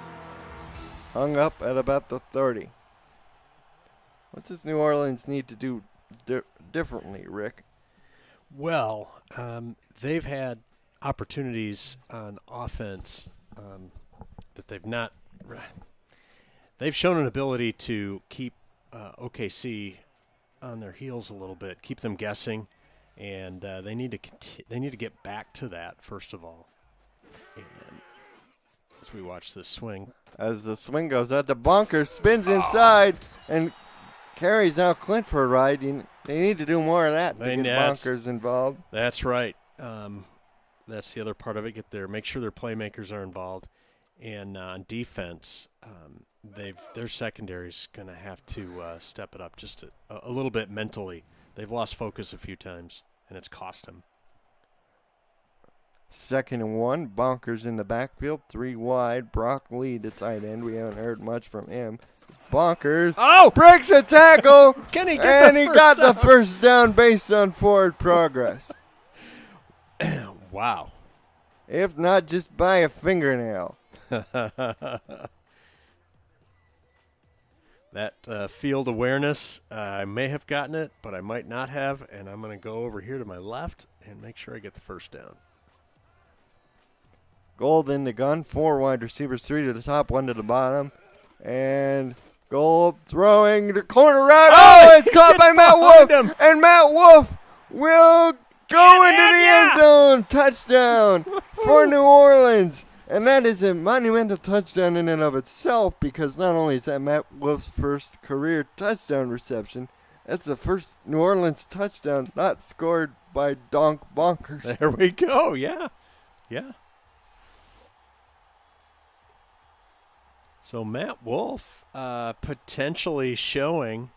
hung up at about the 30. What does New Orleans need to do differently, Rick? Well, they've had opportunities on offense that they've not. They've shown an ability to keep OKC on their heels a little bit, keep them guessing, and they need to get back to that first of all. And as we watch this swing, as the swing goes out, the bunker spins inside and carries out Clint for a ride. They need to do more of that to get bunkers involved. That's right. That's the other part of it. Make sure their playmakers are involved, and on defense, their secondary's going to have to step it up just a little bit mentally. They've lost focus a few times, and it's cost them. 2nd and 1. Bonkers in the backfield, 3 wide. Brock Lee, the tight end. We haven't heard much from him. It's Bonkers breaks a tackle, and he got the first down based on forward progress. Wow. If not just by a fingernail. That field awareness, I may have gotten it, but I might not have, and I'm going to go over here to my left and make sure I get the first down. Gold in the gun, 4 wide receivers, 3 to the top, 1 to the bottom. And Gold throwing the corner route. It's caught by Matt Wolf. And Matt Wolf will go into the end zone. Touchdown for New Orleans. And that is a monumental touchdown in and of itself, because not only is that Matt Wolf's first career touchdown reception, that's the first New Orleans touchdown not scored by Donk Bonkers. There we go. Yeah. So Matt Wolf potentially showing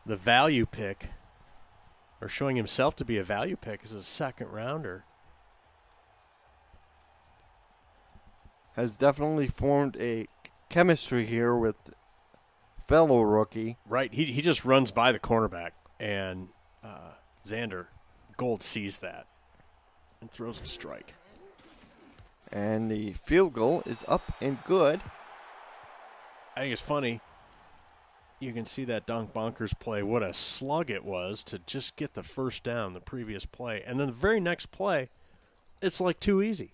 the value pick, or showing himself to be a value pick as a second rounder. has definitely formed a chemistry here with fellow rookie. Right. He just runs by the cornerback, and Xander Gold sees that and throws a strike. And the field goal is up and good. I think it's funny. You can see that Dunk Bonkers play, what a slug it was to just get the first down the previous play. And then the very next play, it's like too easy.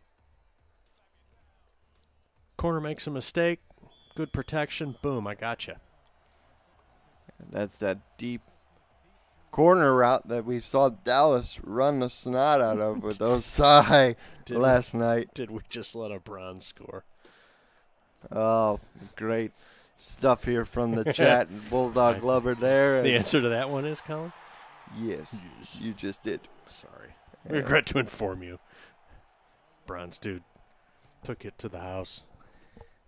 Corner makes a mistake, good protection, boom, I gotcha. That's that deep corner route that we saw Dallas run the snot out of with Osai last night. Did we just let a bronze score? Oh, great stuff here from the chat. And Bulldog Lover there. The answer to that one is, Colin? Yes, you just did. Sorry. I regret to inform you. Bronze dude took it to the house.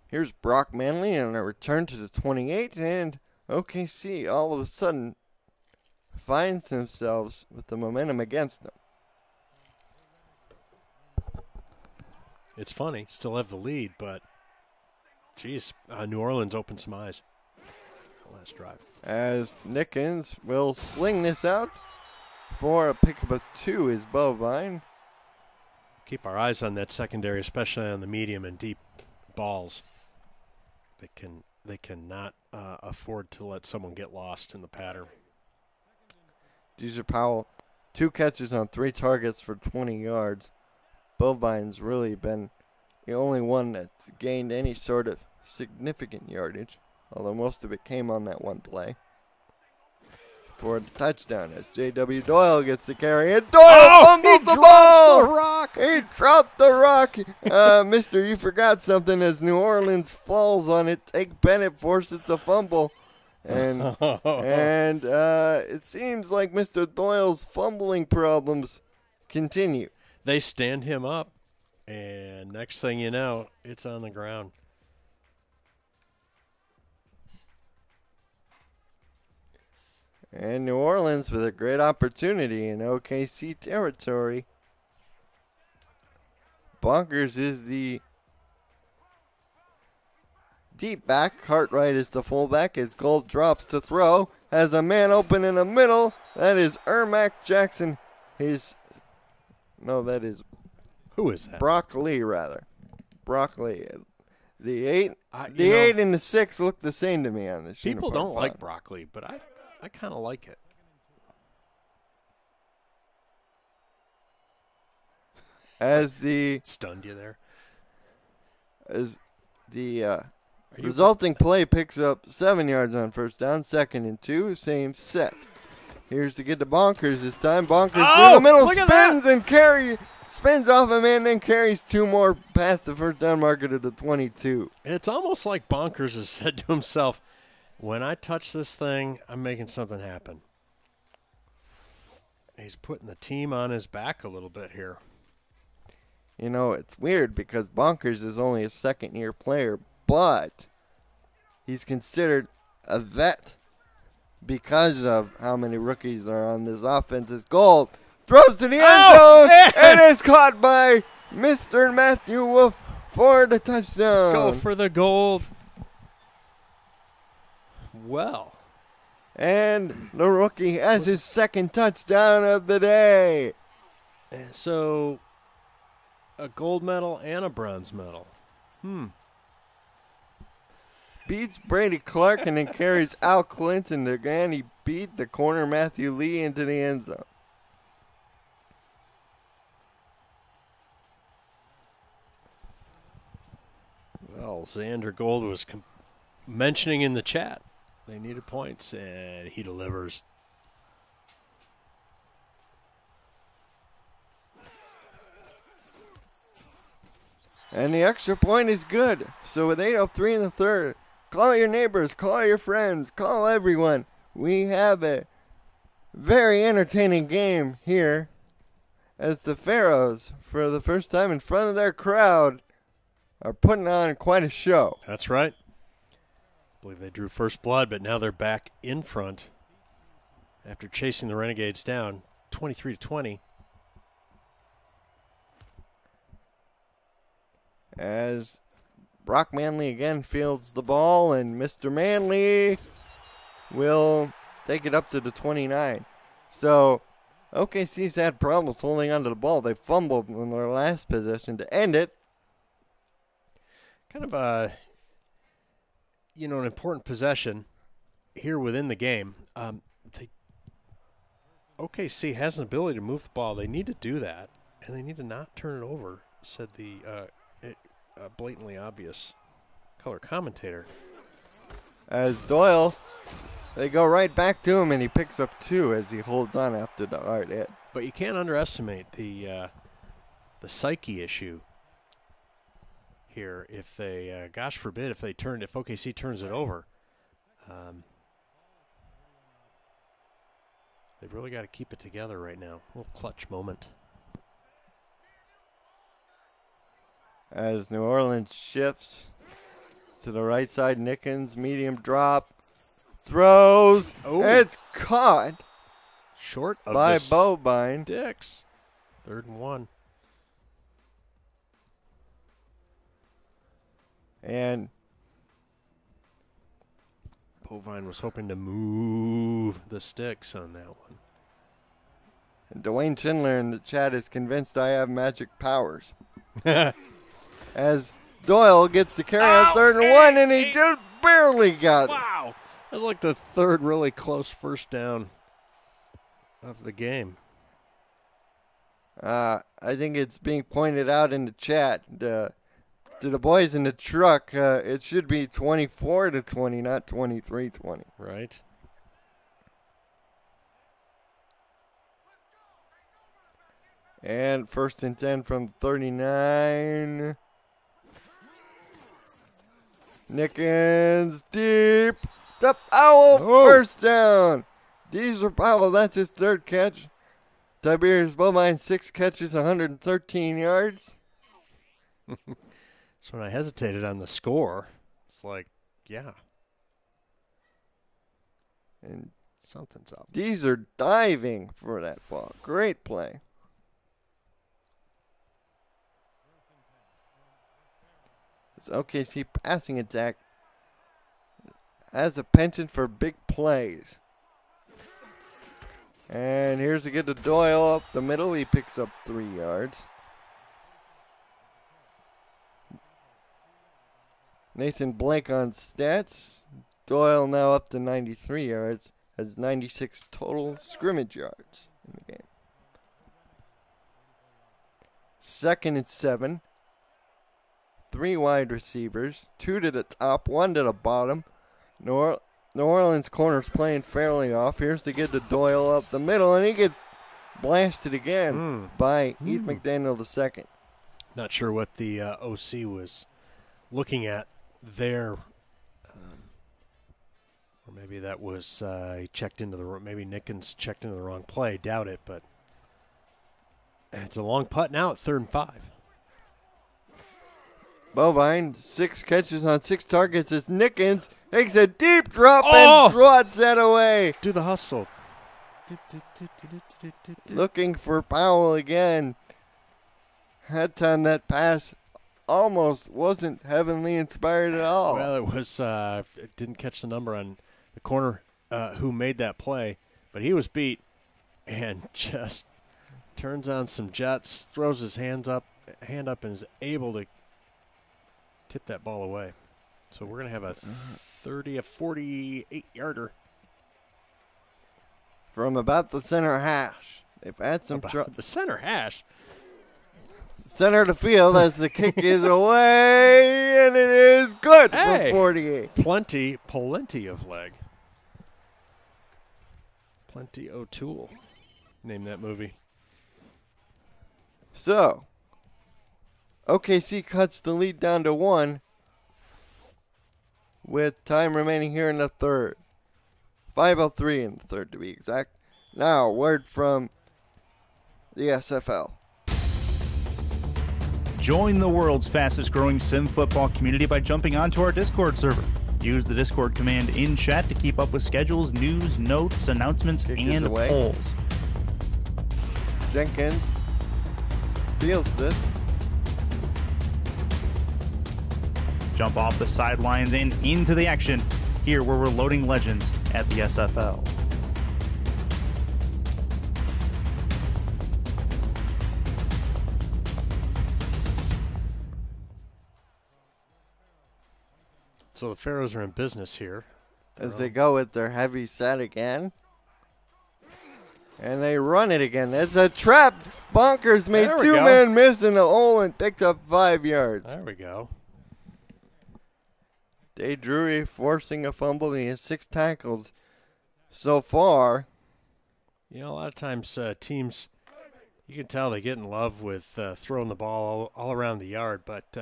Here's Brock Manley on a return to the 28, and OKC all of a sudden finds themselves with the momentum against them. It's funny, still have the lead, but geez, New Orleans opened some eyes. Last drive. As Nickens will sling this out for a pickup of 2 is Bovine. Keep our eyes on that secondary, especially on the medium and deep balls. They cannot afford to let someone get lost in the pattern. Deezer Powell, 2 catches on 3 targets for 20 yards. Bovine's really been the only one that's gained any sort of significant yardage, although most of it came on that one play. For the touchdown as J.W. Doyle gets the carry. And Doyle fumbled the ball! The rock. He dropped the rock. Mister, you forgot something as New Orleans falls on it. Take Bennett forces the fumble. And it seems like Mr. Doyle's fumbling problems continue. They stand him up, and next thing you know, it's on the ground. And New Orleans with a great opportunity in OKC territory. Bonkers is the deep back. Cartwright is the fullback as Gold drops to throw. Has a man open in the middle. That is Ermac Jackson. Who is that? Brock Lee, rather. Brock Lee. The 8 and the 6 look the same to me on this. People don't like broccoli, but I kind of like it. As the stunned you there. As the resulting play picks up 7 yards on first down, 2nd and 2, same set. Here's to get to Bonkers this time. Bonkers through the middle, spins and spins off a man, then carries 2 more past the first down marker to the 22. And it's almost like Bonkers has said to himself, when I touch this thing, I'm making something happen. He's putting the team on his back a little bit here. You know, it's weird because Bonkers is only a second-year player, but he's considered a vet because of how many rookies are on this offense. As Gold throws to the end zone and is caught by Mr. Matthew Wolf for the touchdown. Go for the Gold. Well. And the rookie has his 2nd touchdown of the day. So, a gold medal and a bronze medal. Beats Brady Clark and then carries Al Clinton again. He beat the corner Matthew Lee into the end zone. Well, Xander Gold was mentioning in the chat they needed points, and he delivers. And the extra point is good. So with 8:03 in the third, call your neighbors, call your friends, call everyone. We have a very entertaining game here as the Pharaohs, for the first time in front of their crowd, are putting on quite a show. That's right. I believe they drew first blood, but now they're back in front after chasing the Renegades down 23-20. As Brock Manley again fields the ball, and Mr. Manley will take it up to the 29. So OKC's had problems holding onto the ball. They fumbled in their last possession to end it. Kind of a, an important possession here within the game. OKC has an ability to move the ball. They need to do that, and they need to not turn it over, said the blatantly obvious color commentator. As Doyle, they go right back to him, and he picks up 2 as he holds on after the hard hit. But you can't underestimate the psyche issue here. If they, gosh forbid, if OKC turns it over, they've really got to keep it together right now. A little clutch moment. As New Orleans shifts to the right side, Nickens, medium drop, throws. Oh. It's caught Short of by the Bovine. sticks. 3rd and 1. And Bovine was hoping to move the sticks on that one. Dwayne Schindler in the chat is convinced I have magic powers. As Doyle gets the carry on 3rd and 1, and he just barely got it. Wow. That was like the 3rd really close first down of the game. I think it's being pointed out in the chat. To the boys in the truck, it should be 24-20, not 23-20. Right. And 1st and 10 from 39. Nickens deep. The Powell, first down. Deezer Powell, that's his 3rd catch. Tiberius Bovine, 6 catches, 113 yards. So when I hesitated on the score, it's like, yeah. And something's up. Deezer diving for that ball. Great play. This OKC passing attack has a penchant for big plays. And here's a get to Doyle up the middle. He picks up 3 yards. Nathan Blake on stats. Doyle now up to 93 yards. Has 96 total scrimmage yards in the game. 2nd and 7. 3 wide receivers. 2 to the top, 1 to the bottom. New Orleans corners playing fairly off. Here's to get to Doyle up the middle, and he gets blasted again by Heath McDaniel II. Not sure what the OC was looking at there. Or maybe that was he checked into maybe Nickens checked into the wrong play. Doubt it, but it's a long putt now at 3rd and 5. Bovine, 6 catches on 6 targets as Nickens takes a deep drop and swats that away. Do the hustle. Looking for Powell again. That time that pass almost wasn't heavenly inspired at all. Well, it was. It didn't catch the number on the corner who made that play, but he was beat and just turns on some jets, throws his hand up, and is able to tip that ball away. So we're going to have a 48-yarder. From about the center hash. They've had some trouble. The center hash? Center of the field as the kick is away, and it is good for 48. Plenty of leg. Plenty O'Toole. Name that movie. So, OKC cuts the lead down to 1 with time remaining here in the 3rd. 5:03 in the 3rd to be exact. Now, word from the SFL. Join the world's fastest growing sim football community by jumping onto our Discord server. Use the Discord command in chat to keep up with schedules, news, notes, announcements, and polls. Jenkins fields this. jump off the sidelines and into the action here where we're loading legends at the SFL. So the Pharaohs are in business here. As they go with their heavy set again. And they run it again. It's a trap. Bonkers made two men miss in the hole and picked up 5 yards. There we go. Day Drury forcing a fumble. He has 6 tackles so far. You know, a lot of times teams, you can tell they get in love with throwing the ball all around the yard, but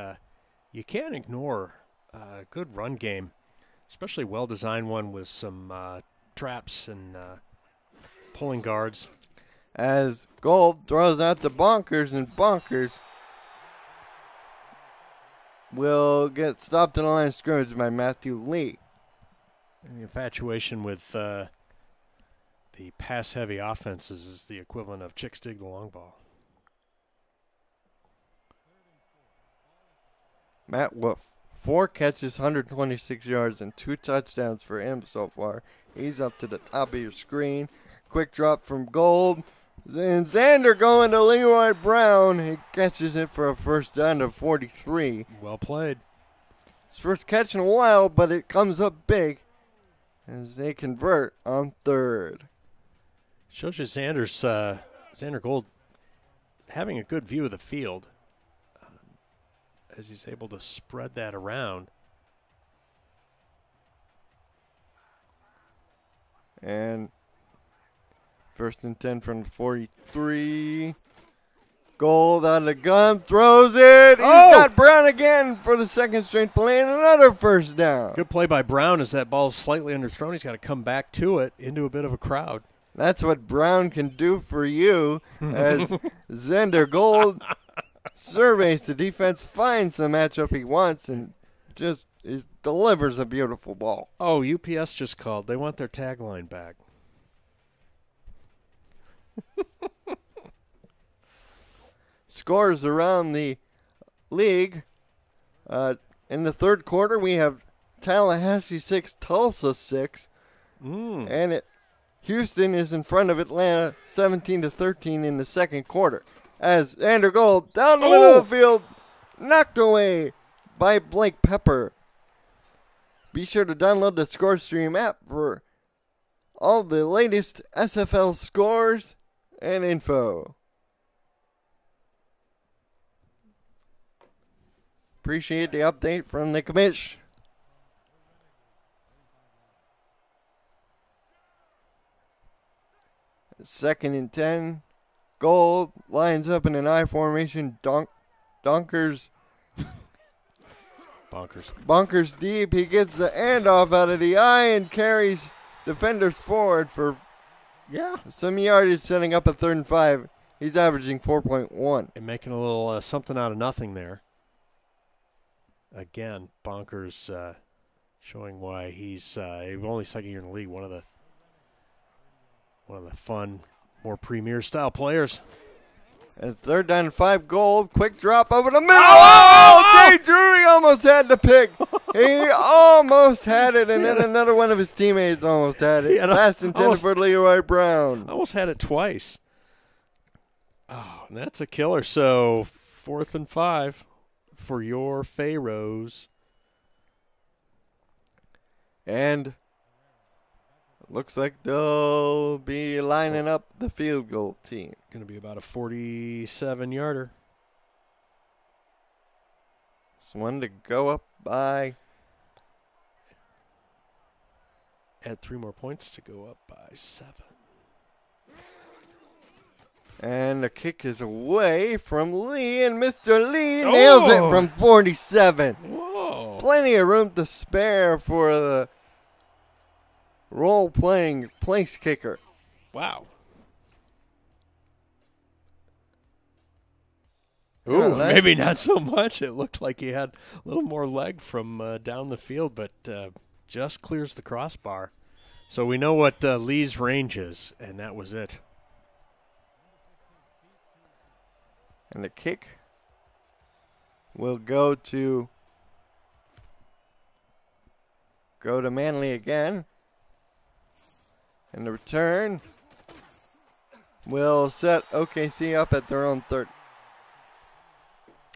you can't ignore a good run game, especially a well-designed one with some traps and pulling guards. As Gold throws out the Bonkers, and Bonkers will get stopped in the line of scrimmage by Matthew Lee. And the infatuation with the pass-heavy offenses is the equivalent of chicks dig the long ball. Matt Wolf, 4 catches, 126 yards, and 2 touchdowns for him so far. He's up to the top of your screen. Quick drop from Gold. And Xander going to Leroy Brown. He catches it for a first down to 43. Well played. His first catch in a while, but it comes up big as they convert on 3rd. Shows you Xander Gold having a good view of the field as he's able to spread that around. And 1st and 10 from the 43. Gold out of the gun, throws it. He's got Brown again for the 2nd straight play and another first down. Good play by Brown as that ball's slightly underthrown. He's got to come back to it into a bit of a crowd. That's what Brown can do for you as Xander Gold surveys the defense, finds the matchup he wants, and just delivers a beautiful ball. Oh, UPS just called. They want their tagline back. Scores around the league. In the 3rd quarter, we have Tallahassee 6, Tulsa 6. And Houston is in front of Atlanta 17-13 in the 2nd quarter. As Xander Gold down the middle of the field, knocked away by Blake Pepper. Be sure to download the ScoreStream app for all the latest SFL scores and info. Appreciate the update from the commish. Second and 10. Gold lines up in an I formation. Bonkers deep. He gets the handoff out of the I and carries defenders forward for some yardage, setting up a 3rd and 5. He's averaging 4.1. And making a little something out of nothing there. Again, Bonkers showing why he's only 2nd year in the league. One of the fun, more premier style players. It's 3rd down and 5. Gold. Quick drop over the middle. Day Drury almost had the pick. He almost had it, and then another one of his teammates almost had it. Pass intended for Leroy Brown. Almost had it twice. Oh, and that's a killer. So 4th and 5 for your Pharaohs. And looks like they'll be lining up the field goal team. Going to be about a 47-yarder. This one to go up by. Add 3 more points to go up by 7. And the kick is away from Lee, and Mr. Lee nails it from 47. Whoa. Plenty of room to spare for the role-playing place kicker. Wow. Ooh, maybe not so much. It looked like he had a little more leg from down the field, but just clears the crossbar. So we know what Lee's range is, and that was it. And the kick will go to go to Manley again. And the return will set OKC up at their own 30.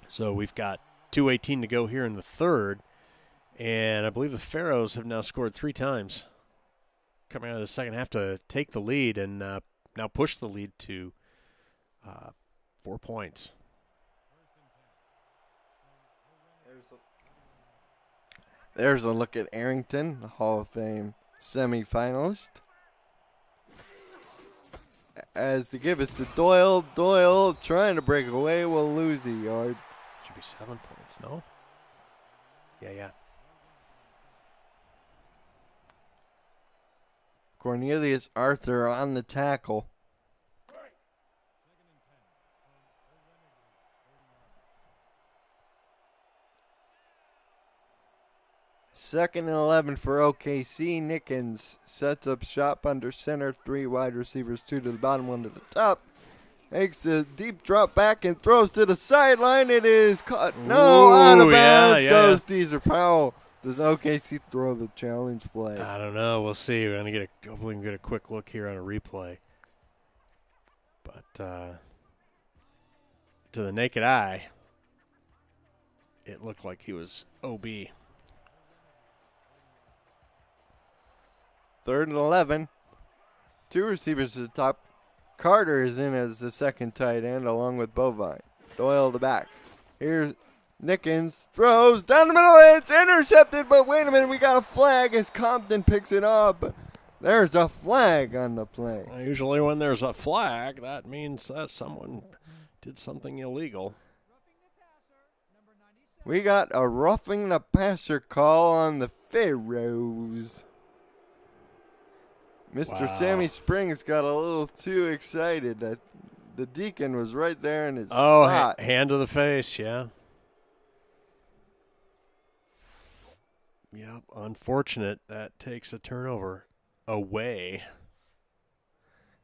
So we've got 2:18 to go here in the third. And I believe the Pharaohs have now scored 3 times coming out of the second half to take the lead and now push the lead to 4 points. There's a look at Arrington, the Hall of Fame semifinalist. As the give is to Doyle. Doyle trying to break away will lose the yard. Should be 7 points, no? Yeah. Cornelius Arthur on the tackle. Second and 11 for OKC. Nickens sets up shop under center. 3 wide receivers, 2 to the bottom, 1 to the top. Makes a deep drop back and throws to the sideline. It is caught. No, out of bounds goes Deezer Powell. Does OKC throw the challenge flag? I don't know. We'll see. We're going to hopefully we can get a quick look here on a replay. But to the naked eye, it looked like he was OB. 3rd and 11. 2 receivers to the top. Carter is in as the second tight end along with Bovine. Doyle the back. Here's Nickens throws down the middle. It's intercepted, but wait a minute. We got a flag as Compton picks it up. There's a flag on the play. Usually when there's a flag, that means that someone did something illegal. We got a roughing the passer call on the Pharaohs. Mr. Sammy Springs got a little too excited. The Deacon was right there in his spot. Hand to the face, yeah. Yep, unfortunate. That takes a turnover away.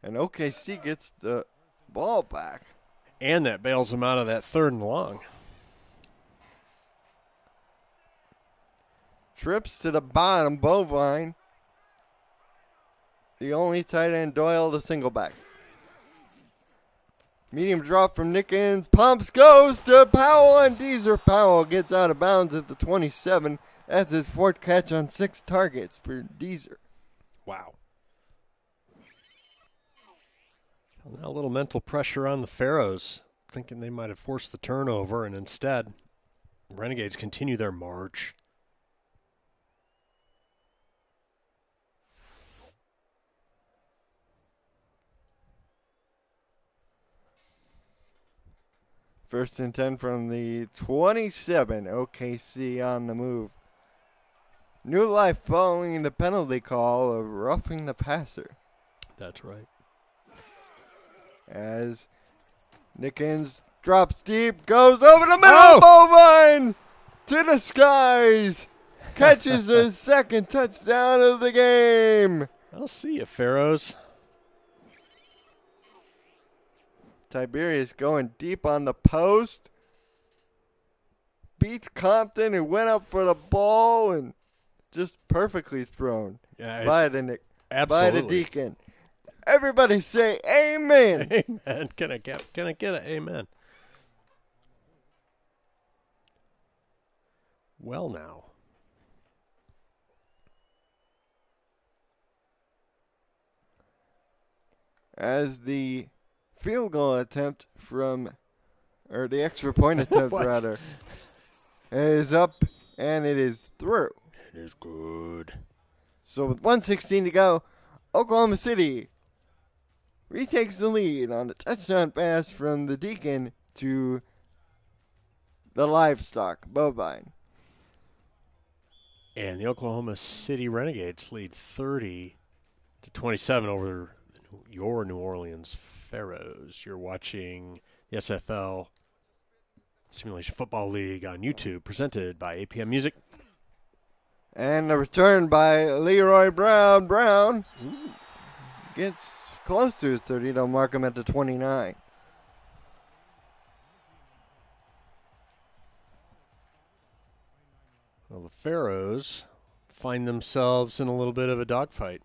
And OKC gets the ball back. And that bails him out of that 3rd and long. Trips to the bottom, Bovine. The only tight end, Doyle, the single back. Medium drop from Nickens. Pumps goes to Powell, and Deezer Powell gets out of bounds at the 27. That's his 4th catch on 6 targets for Deezer. Wow. Well, now a little mental pressure on the Pharaohs, thinking they might have forced the turnover, and instead, Renegades continue their march. First and 10 from the 27. OKC on the move. New life following the penalty call of roughing the passer. That's right. As Nickens drops deep, goes over the middle, Bovine to the skies. Catches the 2nd touchdown of the game. I'll see you, Pharaohs. Tiberius going deep on the post. Beats Compton, who went up for the ball, and just perfectly thrown by the Deacon. Everybody say amen. Amen. Can I get an amen? Well, now. As the field goal attempt or the extra point attempt rather, is up and it is through. It is good. So with 1:16 to go, Oklahoma City retakes the lead on a touchdown pass from the Deacon to the livestock, Bovine. And the Oklahoma City Renegades lead 30-27 over your New Orleans Pharaohs. You're watching the SFL Simulation Football League on YouTube, presented by APM Music. And a return by Leroy Brown. Brown gets close to his 30. They'll mark him at the 29. Well, the Pharaohs find themselves in a little bit of a dogfight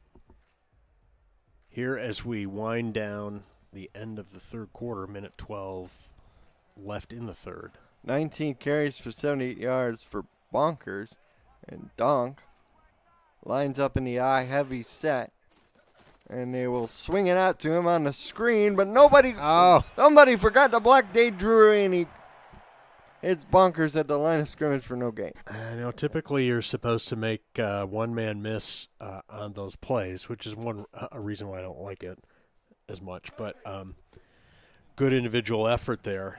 here as we wind down the end of the third quarter, minute 12 left in the third. 19 carries for 78 yards for Bonkers, and Donk lines up in the eye, heavy set, and they will swing it out to him on the screen, but somebody forgot to block Dave Drury, and he hits Bonkers at the line of scrimmage for no gain. I know typically you're supposed to make one-man miss on those plays, which is a reason why I don't like it as much, but good individual effort there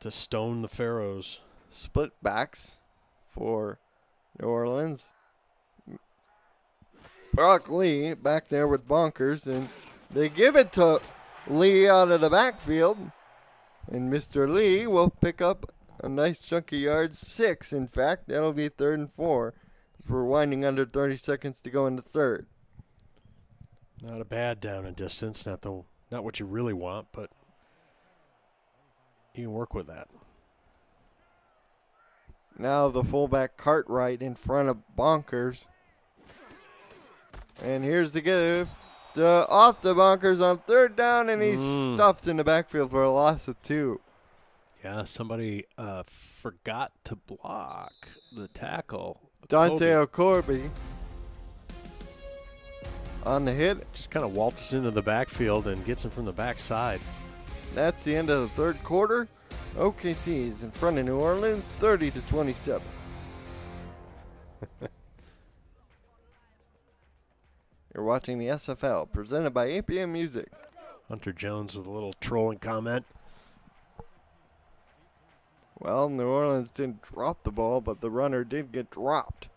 to stone the Pharaohs. Split backs for New Orleans. Brock Lee back there with Bonkers, and they give it to Lee out of the backfield, and Mr. Lee will pick up a nice chunk of yards, 6 in fact. That'll be 3rd and 4 as we're winding under 30 seconds to go in the third. Not a bad down and distance, not what you really want, but you can work with that. Now the fullback Cartwright in front of Bonkers. And here's the give off the Bonkers on 3rd down, and he's stuffed in the backfield for a loss of 2. Yeah, somebody forgot to block the tackle. Dante Okorbi on the hit. Just kind of waltzes into the backfield and gets him from the backside. That's the end of the third quarter. OKC is in front of New Orleans, 30-27. You're watching the SFL, presented by APM Music. Hunter Jones with a little trolling comment. Well, New Orleans didn't drop the ball, but the runner did get dropped.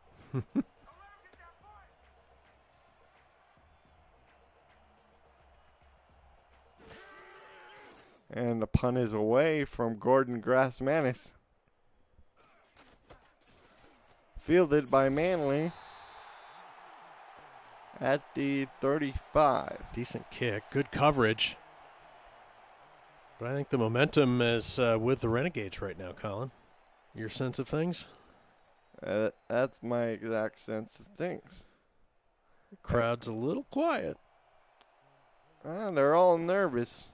And the punt is away from Gordon Grassmanis. Fielded by Manley at the 35. Decent kick, good coverage. But I think the momentum is with the Renegades right now, Colin. Your sense of things? That's my exact sense of things. The crowd's a little quiet. They're all nervous.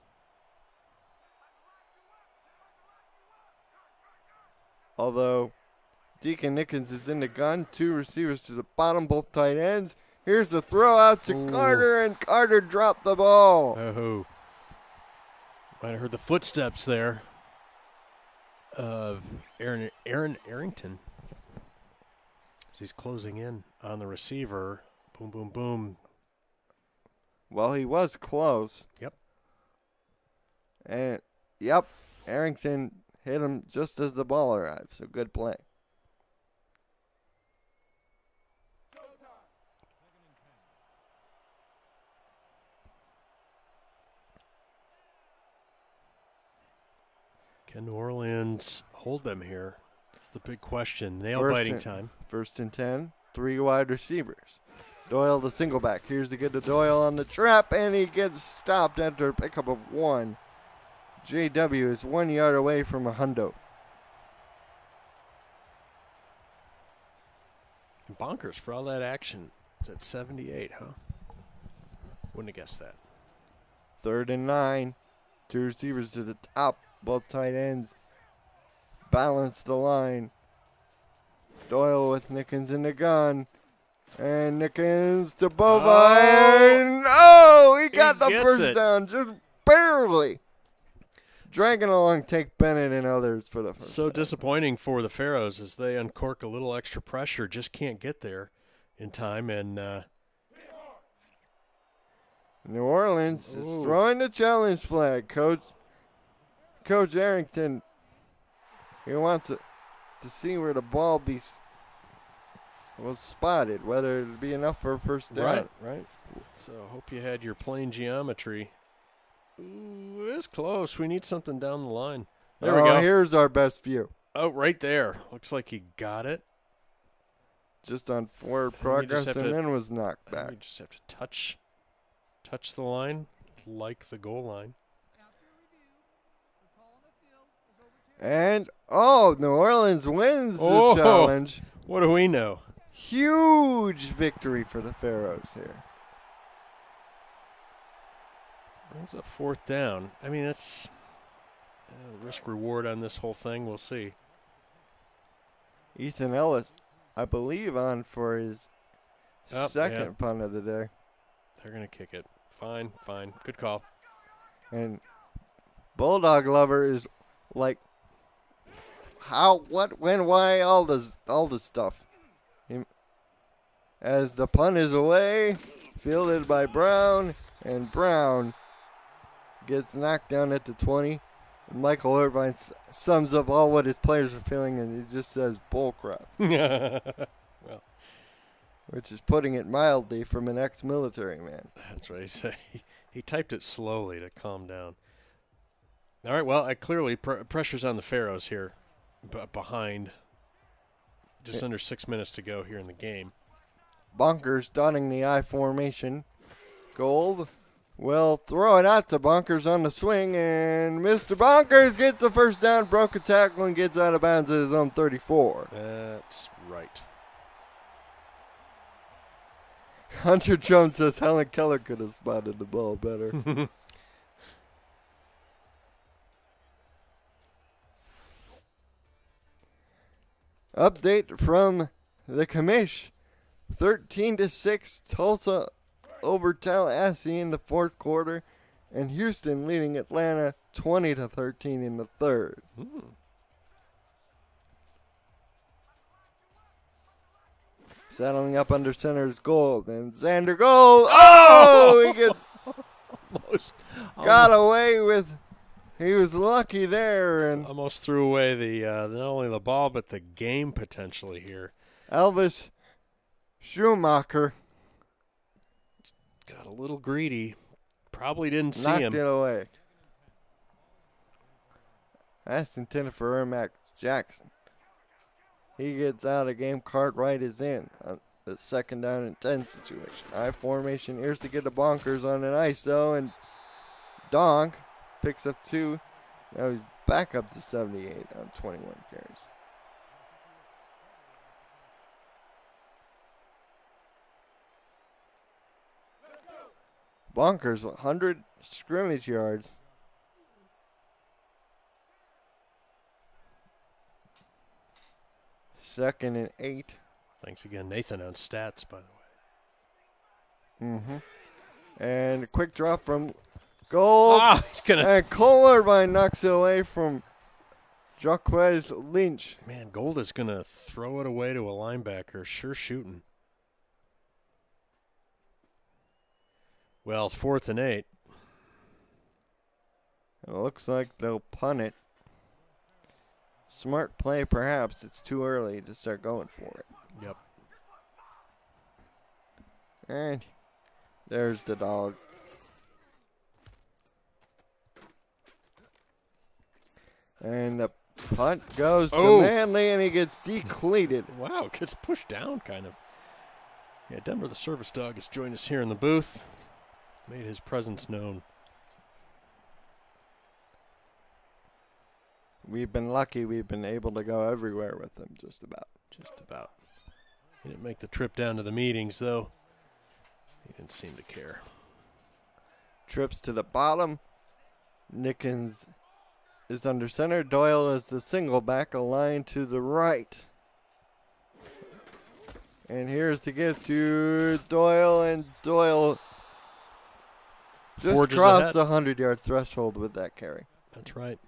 Although Deacon Nickens is in the gun, 2 receivers to the bottom, both tight ends. Here's the throw out to Carter, and Carter dropped the ball. Oh, might have heard the footsteps there of Aaron Arrington as he's closing in on the receiver. Boom, boom, boom. Well, he was close. Yep. And, Arrington hit him just as the ball arrived, so good play. Can New Orleans hold them here? That's the big question. Nail-biting time. 1st and 10, 3 wide receivers. Doyle the single back. Here's the get to Doyle on the trap, and he gets stopped after a pickup of 1. JW is 1 yard away from a hundo. Bonkers for all that action. It's at 78, huh? Wouldn't have guessed that. 3rd and 9. 2 receivers to the top. Both tight ends balance the line. Doyle with Nickens in the gun. And Nickens to Bovine. He got the first down just barely. Dragging along Take Bennett and others for the first So down. disappointing for the Pharaohs as they uncork a little extra pressure. Just can't get there in time. And New Orleans is throwing the challenge flag. Coach Arrington, he wants to see where the ball was spotted, whether it'd be enough for a first down. Right. So hope you had your plane geometry. Ooh, it's close. We need something down the line. There we go. Here's our best view. Oh, right there. Looks like he got it. Just on forward progress and then was knocked back. You just have to touch the line like the goal line. And, New Orleans wins the challenge. What do we know? Huge victory for the Pharaohs here. Brings up 4th down. I mean, that's the risk-reward on this whole thing. We'll see. Ethan Ellis, I believe, on for his second punt of the day. They're going to kick it. Fine. Good call. And Bulldog Lover is like, how, what, when, why, all this stuff. As the punt is away, fielded by Brown, and Brown gets knocked down at the 20. And Michael Irvine sums up all what his players are feeling, and he just says bull crap. Well, which is putting it mildly from an ex-military man. That's right. He typed it slowly to calm down. All right, well, clearly pressure's on the Pharaohs here, behind just under 6 minutes to go here in the game. Bonkers donning the I formation. Gold will throw it out to Bonkers on the swing, and Mr. Bonkers gets the first down, broke a tackle, and gets out of bounds at his own 34. That's right. Hunter Jones says Helen Keller could have spotted the ball better. Update from the commish. 13-6 Tulsa over Tallahassee in the 4th quarter, and Houston leading Atlanta 20-13 in the 3rd. Settling up under center is Gold, and Xander Gold. Oh! He gets got away with. He was lucky there, and almost threw away the not only the ball but the game potentially here. Elvis Schumacher got a little greedy. Probably didn't see knocked him. it away. That's intended for Ermac Jackson. He gets out. A game. Cartwright is in. The 2nd down and 10 situation. I formation. Here's to get the Bonkers on an ISO, and Donk picks up 2. Now he's back up to 78 on 21 carries. Bonkers 100 scrimmage yards. Second and 8. Thanks again, Nathan, on stats, by the way. And a quick drop from Gold. He's gonna. And Cole Irvine knocks it away from Jaquez Lynch. Man, Gold is going to throw it away to a linebacker. Sure shooting. Well, it's 4th and 8. It looks like they'll punt it. Smart play, perhaps. It's too early to start going for it. Yep. And there's the dog. And the punt goes to Manley, and he gets decleated. Wow, gets pushed down, kind of. Yeah, Denver, the service dog, has joined us here in the booth. Made his presence known. We've been lucky. We've been able to go everywhere with him, just about. Just about. He didn't make the trip down to the meetings, though. He didn't seem to care. Trips to the bottom. Nickens is under center. Doyle is the single back, a line to the right. And here's the give to Doyle, and Doyle just Forges crossed ahead. the 100-yard threshold with that carry. That's right.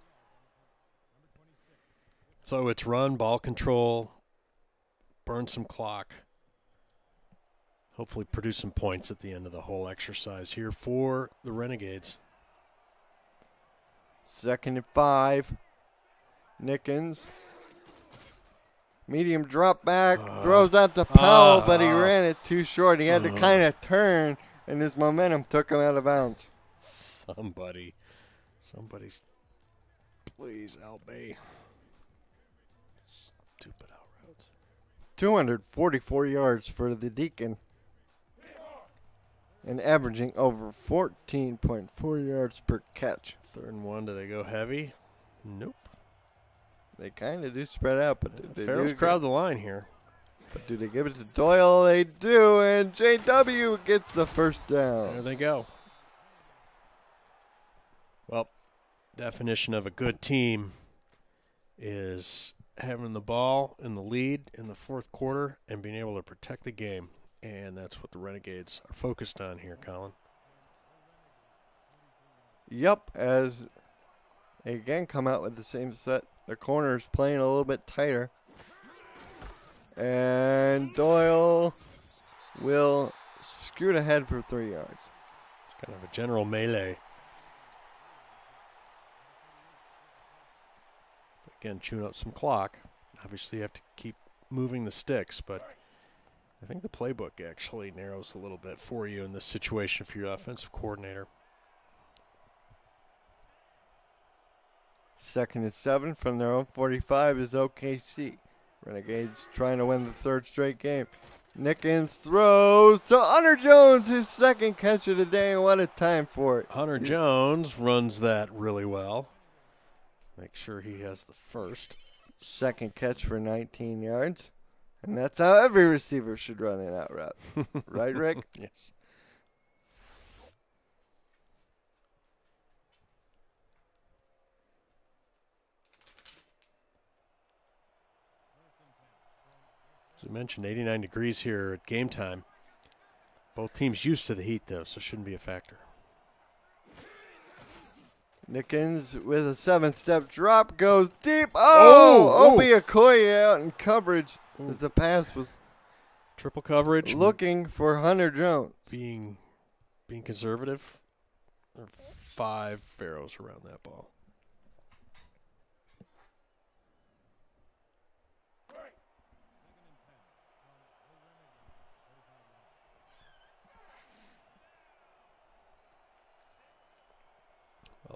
So it's run, ball control, burn some clock. Hopefully produce some points at the end of the whole exercise here for the Renegades. 2nd and 5. Nickens. Medium drop back. Throws out to Powell, but he ran it too short. He had to kind of turn, and his momentum took him out of bounds. Somebody's please help me. Stupid out routes. 244 yards for the Deacon. And averaging over 14.4 yards per catch. 3rd and 1. Do they go heavy? Nope. They kind of do spread out, but they Farrell's do crowd the line here. But do they give it to Doyle? They do, and JW gets the first down. There they go. Well, definition of a good team is having the ball in the lead in the fourth quarter and being able to protect the game. And that's what the Renegades are focused on here, Colin. Yep, as they again come out with the same set. The corners playing a little bit tighter. And Doyle will scoot ahead for 3 yards. It's kind of a general melee. But again, chewing up some clock. Obviously, you have to keep moving the sticks, but I think the playbook actually narrows a little bit for you in this situation for your offensive coordinator. 2nd and 7 from their own 45 is OKC. Renegades trying to win the third straight game. Nickens throws to Hunter Jones, his second catch of the day, and what a time for it. Hunter Jones runs that really well. Make sure he has the first. Second catch for 19 yards. And that's how every receiver should run in that route. Right, Rick? Yes. As we mentioned, 89 degrees here at game time. Both teams used to the heat, though, so it shouldn't be a factor. Nickens with a 7-step drop goes deep. Oh! Obi Okoye out in coverage as the pass was triple coverage. Looking for Hunter Jones. Being conservative. There are 5 Pharaohs around that ball.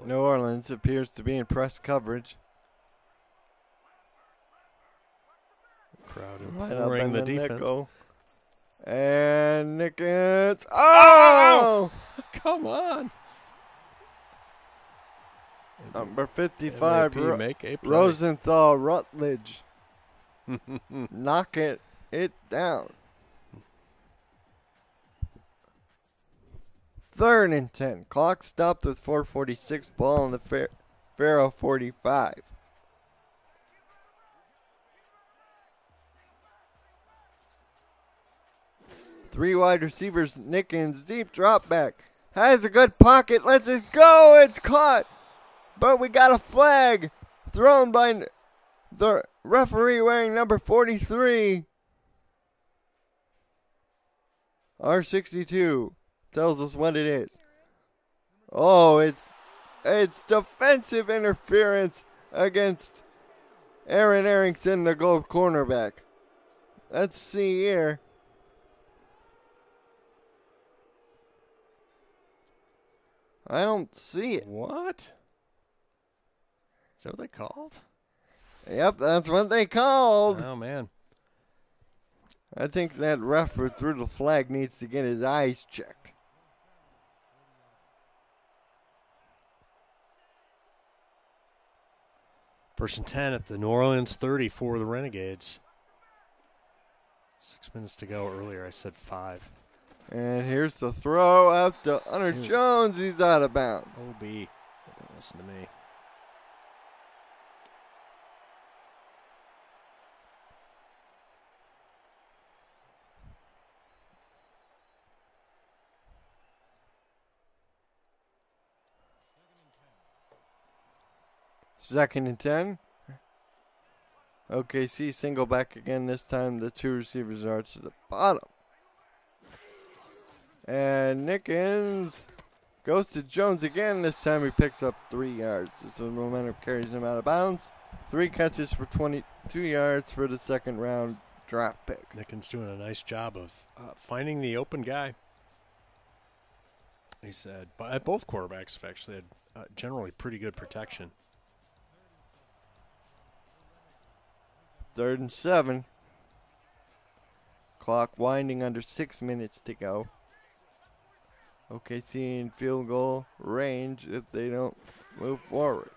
New Orleans appears to be in press coverage. Crowd imploring the defense. Nickel. And Nickens. Oh! Come on. Number 55, make a play. Rosenthal Rutledge. Knocking it down. 3rd and 10. Clock stopped with 4:46. Ball on the Pharaoh 45. Three wide receivers. Nickens, deep drop back. Has a good pocket. Lets it go. It's caught. But we got a flag thrown by the referee wearing number 43. R62 tells us what it is. Oh, it's defensive interference against Aaron Arrington, the gold cornerback. Let's see here. I don't see it. What? Is that what they called? Yep, that's what they called. Oh, man. I think that ref who threw the flag needs to get his eyes checked. First and 10 at the New Orleans 30 for the Renegades. 6 minutes to go. Earlier I said 5. And here's the throw out to Hunter Jones. He's out of bounds. OB. Don't listen to me. Second and 10. OKC single back again. This time the two receivers are to the bottom. And Nickens goes to Jones again. This time he picks up 3 yards. This momentum carries him out of bounds. 3 catches for 22 yards for the second round draft pick. Nickens doing a nice job of finding the open guy. He said, but both quarterbacks have actually had generally pretty good protection. 3rd and 7. Clock winding under 6 minutes to go. OKC in field goal range if they don't move forward.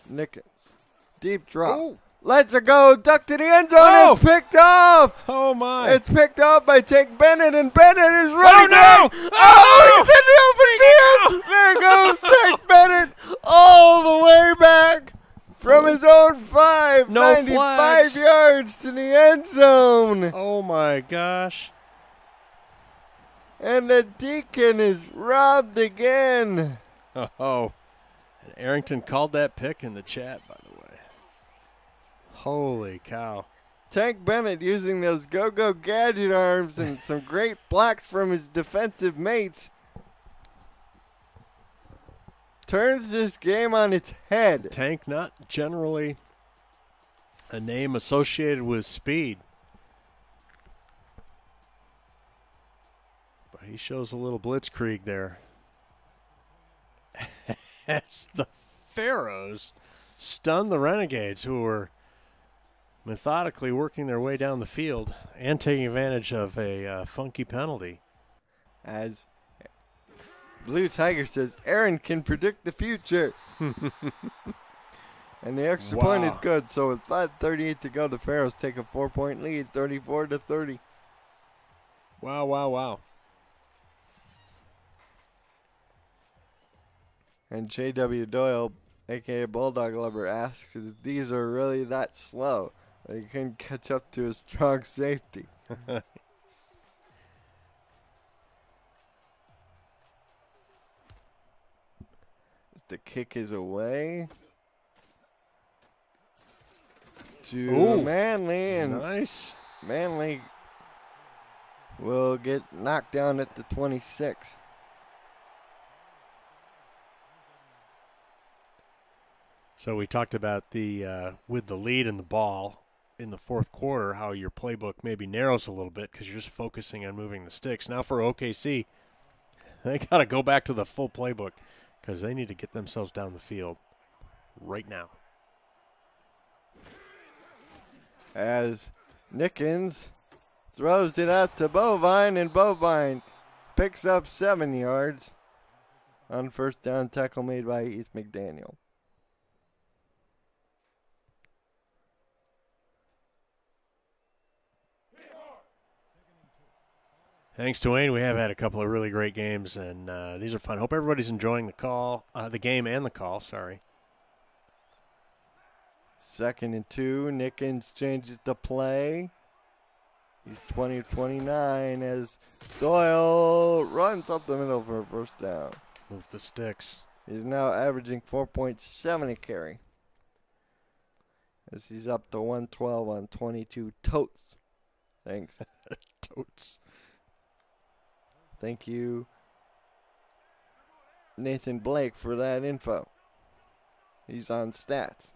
Nickens. Deep drop. Lets it go. Duck to the end zone. Oh! It's picked off. Oh, my. It's picked off by Tank Bennett, and Bennett is running no! back. Oh, he's in the open field. There goes Tank Bennett all the way back from his own 5. No 95 flags. yards to the end zone. Oh, my gosh. And the Deacon is robbed again. Oh. And Arrington called that pick in the chat, by the way. Holy cow. Tank Bennett using those go-go gadget arms and some great blocks from his defensive mates turns this game on its head. Tank, not generally a name associated with speed. But he shows a little blitzkrieg there. As the Pharaohs stun the Renegades, who were methodically working their way down the field and taking advantage of a funky penalty. As Blue Tiger says, Aaron can predict the future. And the extra point is good. So with 5:38 to go, the Pharaohs take a 4-point lead, 34-30. Wow, wow, wow. And J.W. Doyle, a.k.a. Bulldog Lover, asks if these are really that slow. They couldn't catch up to a strong safety. The kick is away to Manley, and nice. Manley will get knocked down at the 26. So we talked about the with the lead in the ball in the fourth quarter, how your playbook maybe narrows a little bit because you're just focusing on moving the sticks. Now for OKC, they got to go back to the full playbook because they need to get themselves down the field right now. As Nickens throws it out to Bovine, and Bovine picks up 7 yards on first down tackle made by Heath McDaniel. Thanks, Dwayne. We have had a couple of really great games, and these are fun. Hope everybody's enjoying the game and the call. Sorry. 2nd and 2. Nickens changes the play. He's 20-29 as Doyle runs up the middle for a first down. Move the sticks. He's now averaging 4.7 a carry, as he's up to 112 on 22 totes. Thanks. Totes. Thank you, Nathan Blake, for that info. He's on stats.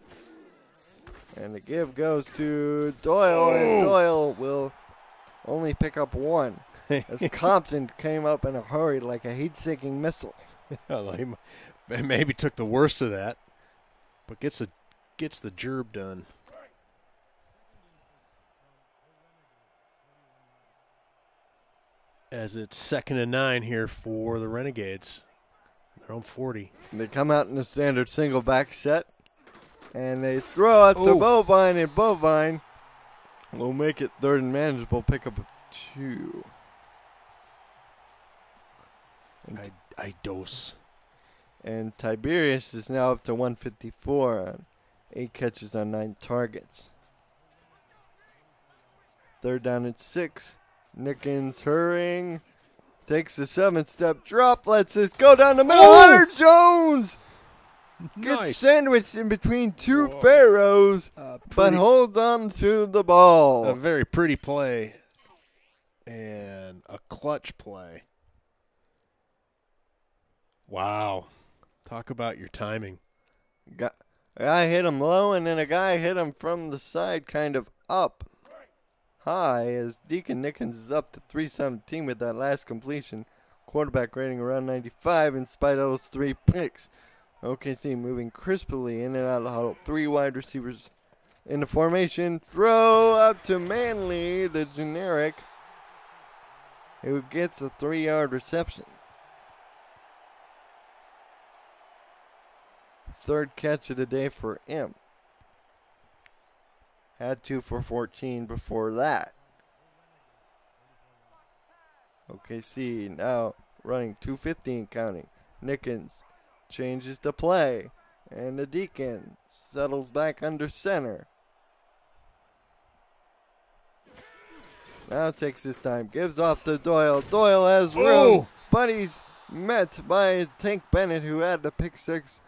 And the give goes to Doyle, and Doyle will only pick up 1 as Compton came up in a hurry like a heat-seeking missile. Well, he maybe took the worst of that, but gets the gerb done. As it's 2nd and 9 here for the Renegades. Their own 40. They come out in the standard single back set, and they throw out to Bovine, and Bovine will make it 3rd and manageable, pick up 2. I dose. And Tiberius is now up to 154 on 8 catches on 9 targets. 3rd down and 6. Nickens hurrying. Takes the 7-step drop. Lets this go down the middle. Hunter Jones gets sandwiched in between 2 Pharaohs, but holds on to the ball. A very pretty play and a clutch play. Wow. Talk about your timing. A guy hit him low, and then a guy hit him from the side kind of up high, as Deacon Nickens is up to 317 with that last completion. Quarterback rating around 95 in spite of those 3 picks. OKC moving crisply in and out of the huddle. 3 wide receivers in the formation. Throw up to Manley, the generic, who gets a 3-yard reception. 3rd catch of the day for him. Had 2 for 14 before that. OKC now running 2:15 counting. Nickens changes the play. And the Deacon settles back under center. Now takes his time. Gives off to Doyle. Doyle has room. Oh! But he's met by Tank Bennett, who had the pick six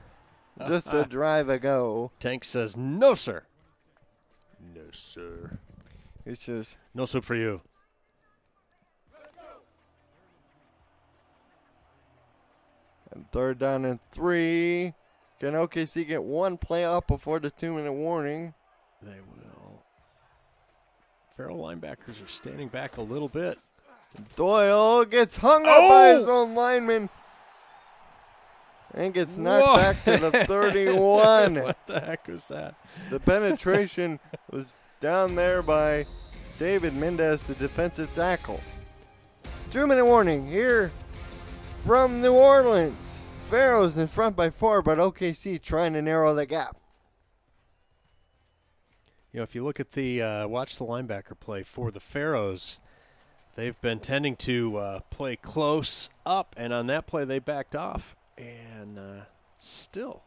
just a drive ago. Tank says, no, sir. No, sir. It's just no soup for you. And 3rd down and 3. Can OKC get one play up before the 2-minute warning? They will. Farrell linebackers are standing back a little bit. Doyle gets hung up by his own lineman. And gets knocked back to the 31. What the heck was that? The penetration was down there by David Mendez, the defensive tackle. 2-minute warning here from New Orleans. Pharaohs in front by 4, but OKC trying to narrow the gap. You know, if you look at the watch the linebacker play for the Pharaohs, they've been tending to play close up, and on that play they backed off and still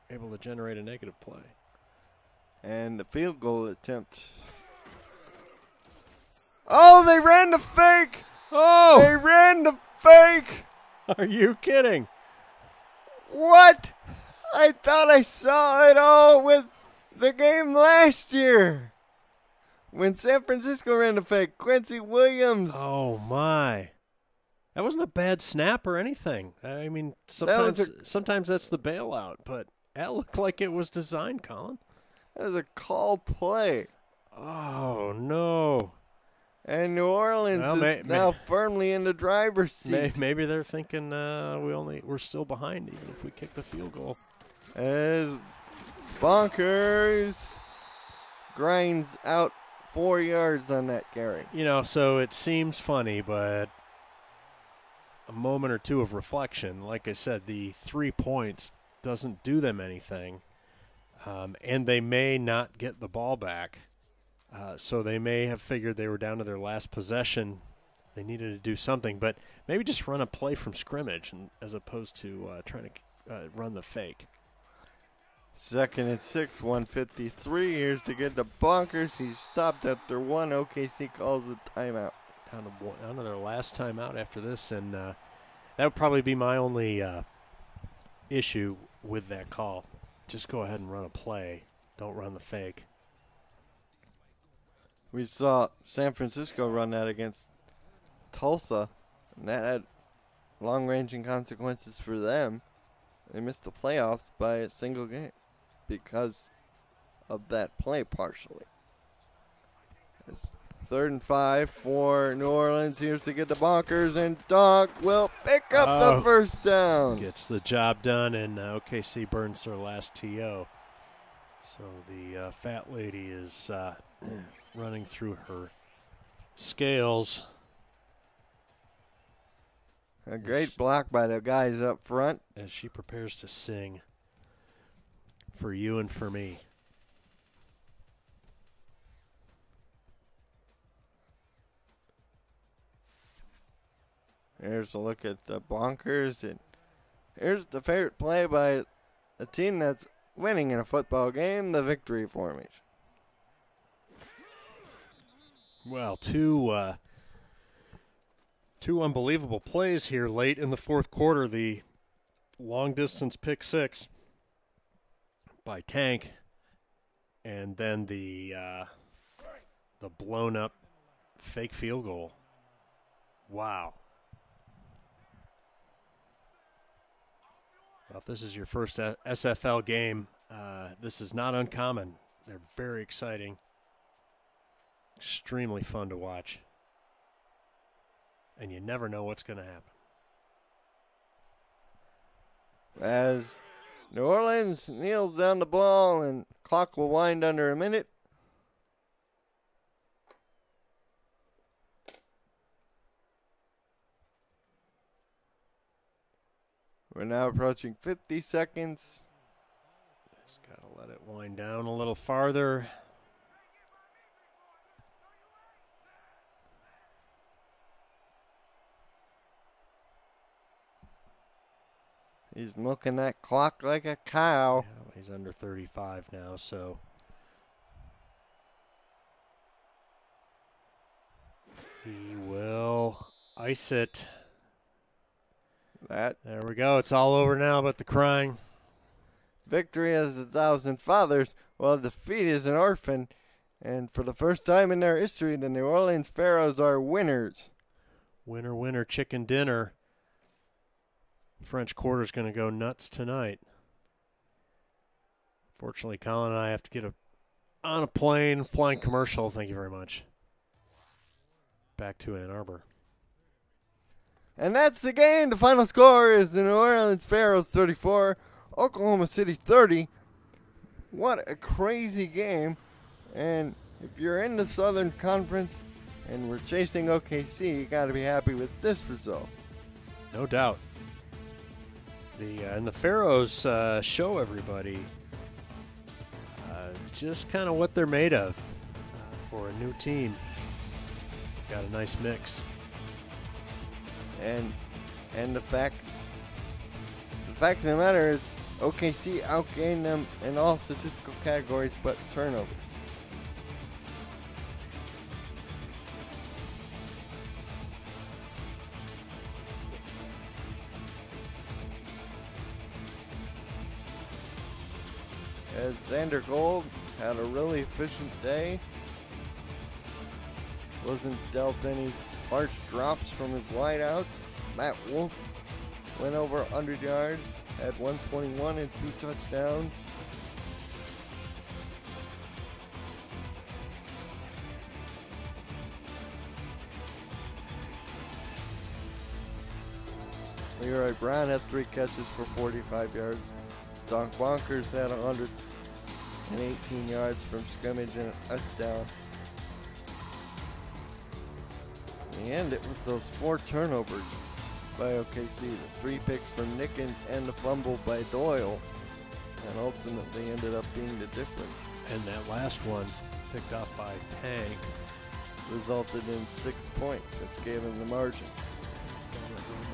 able to generate a negative play. And the field goal attempt. Oh, they ran the fake! Oh! They ran the fake! Are you kidding? What? I thought I saw it all with the game last year when San Francisco ran the fake. Quincy Williams. Oh, my. That wasn't a bad snap or anything. I mean, sometimes that's the bailout, but that looked like it was designed, Colin. That was a called play. Oh, no. And New Orleans is now firmly in the driver's seat. Maybe they're thinking we're still behind even if we kick the field goal. As Bonkers grinds out 4 yards on that carry. You know, so it seems funny, but a moment or two of reflection, like I said, the 3 points doesn't do them anything, and they may not get the ball back. So they may have figured they were down to their last possession. They needed to do something, but maybe just run a play from scrimmage as opposed to trying to run the fake. 2nd and 6, 1:53. Here's to get the Bonkers. He's stopped after 1. OKC calls a timeout. Down to their last timeout after this, and that would probably be my only issue with that call. Just go ahead and run a play. Don't run the fake. We saw San Francisco run that against Tulsa, and that had long-ranging consequences for them. They missed the playoffs by a single game because of that play partially. It's 3rd and 5 for New Orleans. Here's to get the Bonkers, and Doc will pick up the first down. Gets the job done, and OKC burns their last TO. So the fat lady is running through her scales. A great block by the guys up front. As she prepares to sing For You and For Me. Here's a look at the Bonkers. And here's the favorite play by a team that's winning in a football game, the victory formation. Well, two unbelievable plays here late in the fourth quarter. The long-distance pick six by Tank, and then the blown-up fake field goal. Wow. Well, if this is your first SFL game, this is not uncommon. They're very exciting. Extremely fun to watch. And you never know what's going to happen. As New Orleans kneels down the ball and clock will wind under a minute. We're now approaching 50 seconds. Just got to let it wind down a little farther. He's milking that clock like a cow. Yeah, he's under 35 now, so. He will ice it. There we go. It's all over now but the crying. Victory has 1,000 fathers, while defeat is an orphan. And for the first time in their history, the New Orleans Pharaohs are winners. Winner, winner, chicken dinner. French Quarter's going to go nuts tonight. Fortunately, Colin and I have to get on a plane, flying commercial. Thank you very much. Back to Ann Arbor. And that's the game. The final score is the New Orleans Pharaohs 34, Oklahoma City 30. What a crazy game. And if you're in the Southern Conference and we're chasing OKC, you got to be happy with this result. No doubt. And the Pharaohs show everybody just kind of what they're made of for a new team. Got a nice mix. And the fact of the matter is OKC outgained them in all statistical categories but turnovers. As Xander Gold had a really efficient day. Wasn't dealt any large drops from his wideouts. Matt Wolf went over 100 yards, had 121 and 2 touchdowns. Leroy Brown had 3 catches for 45 yards. Donk Bonkers had 118 yards from scrimmage and a touchdown. And he ended with those 4 turnovers by OKC, the 3 picks from Nickens and the fumble by Doyle, and ultimately ended up being the difference. And that last one, picked up by Tank, resulted in 6 points, which gave him the margin.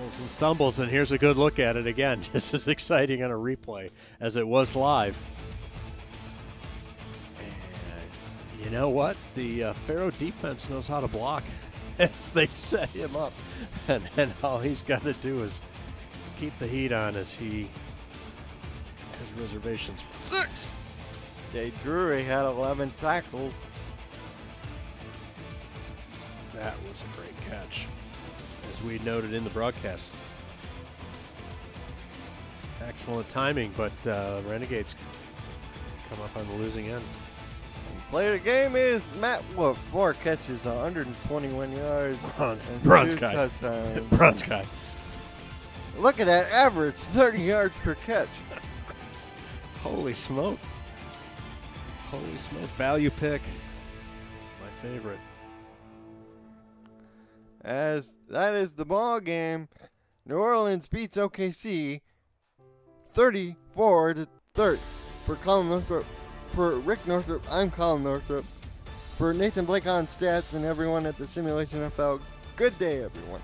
And stumbles, and here's a good look at it again. Just as exciting on a replay as it was live. And you know what? The Pharaoh defense knows how to block as they set him up. And then all he's got to do is keep the heat on as he has reservations for 6. Jay Drury had 11 tackles. That was a great catch, as we noted in the broadcast. Excellent timing, but Renegades come up on the losing end. Player of the game is Matt Wolf, 4 catches, 121 yards. Bronze guy. Touchdowns. Bronze guy. Look at that average, 30 yards per catch. Holy smoke. Holy smoke. Value pick. My favorite. As that is the ball game. New Orleans beats OKC 34-30. For Colin Northrup, for Rick Northrup, I'm Colin Northrup. For Nathan Blake on stats and everyone at the Simulation NFL, good day, everyone.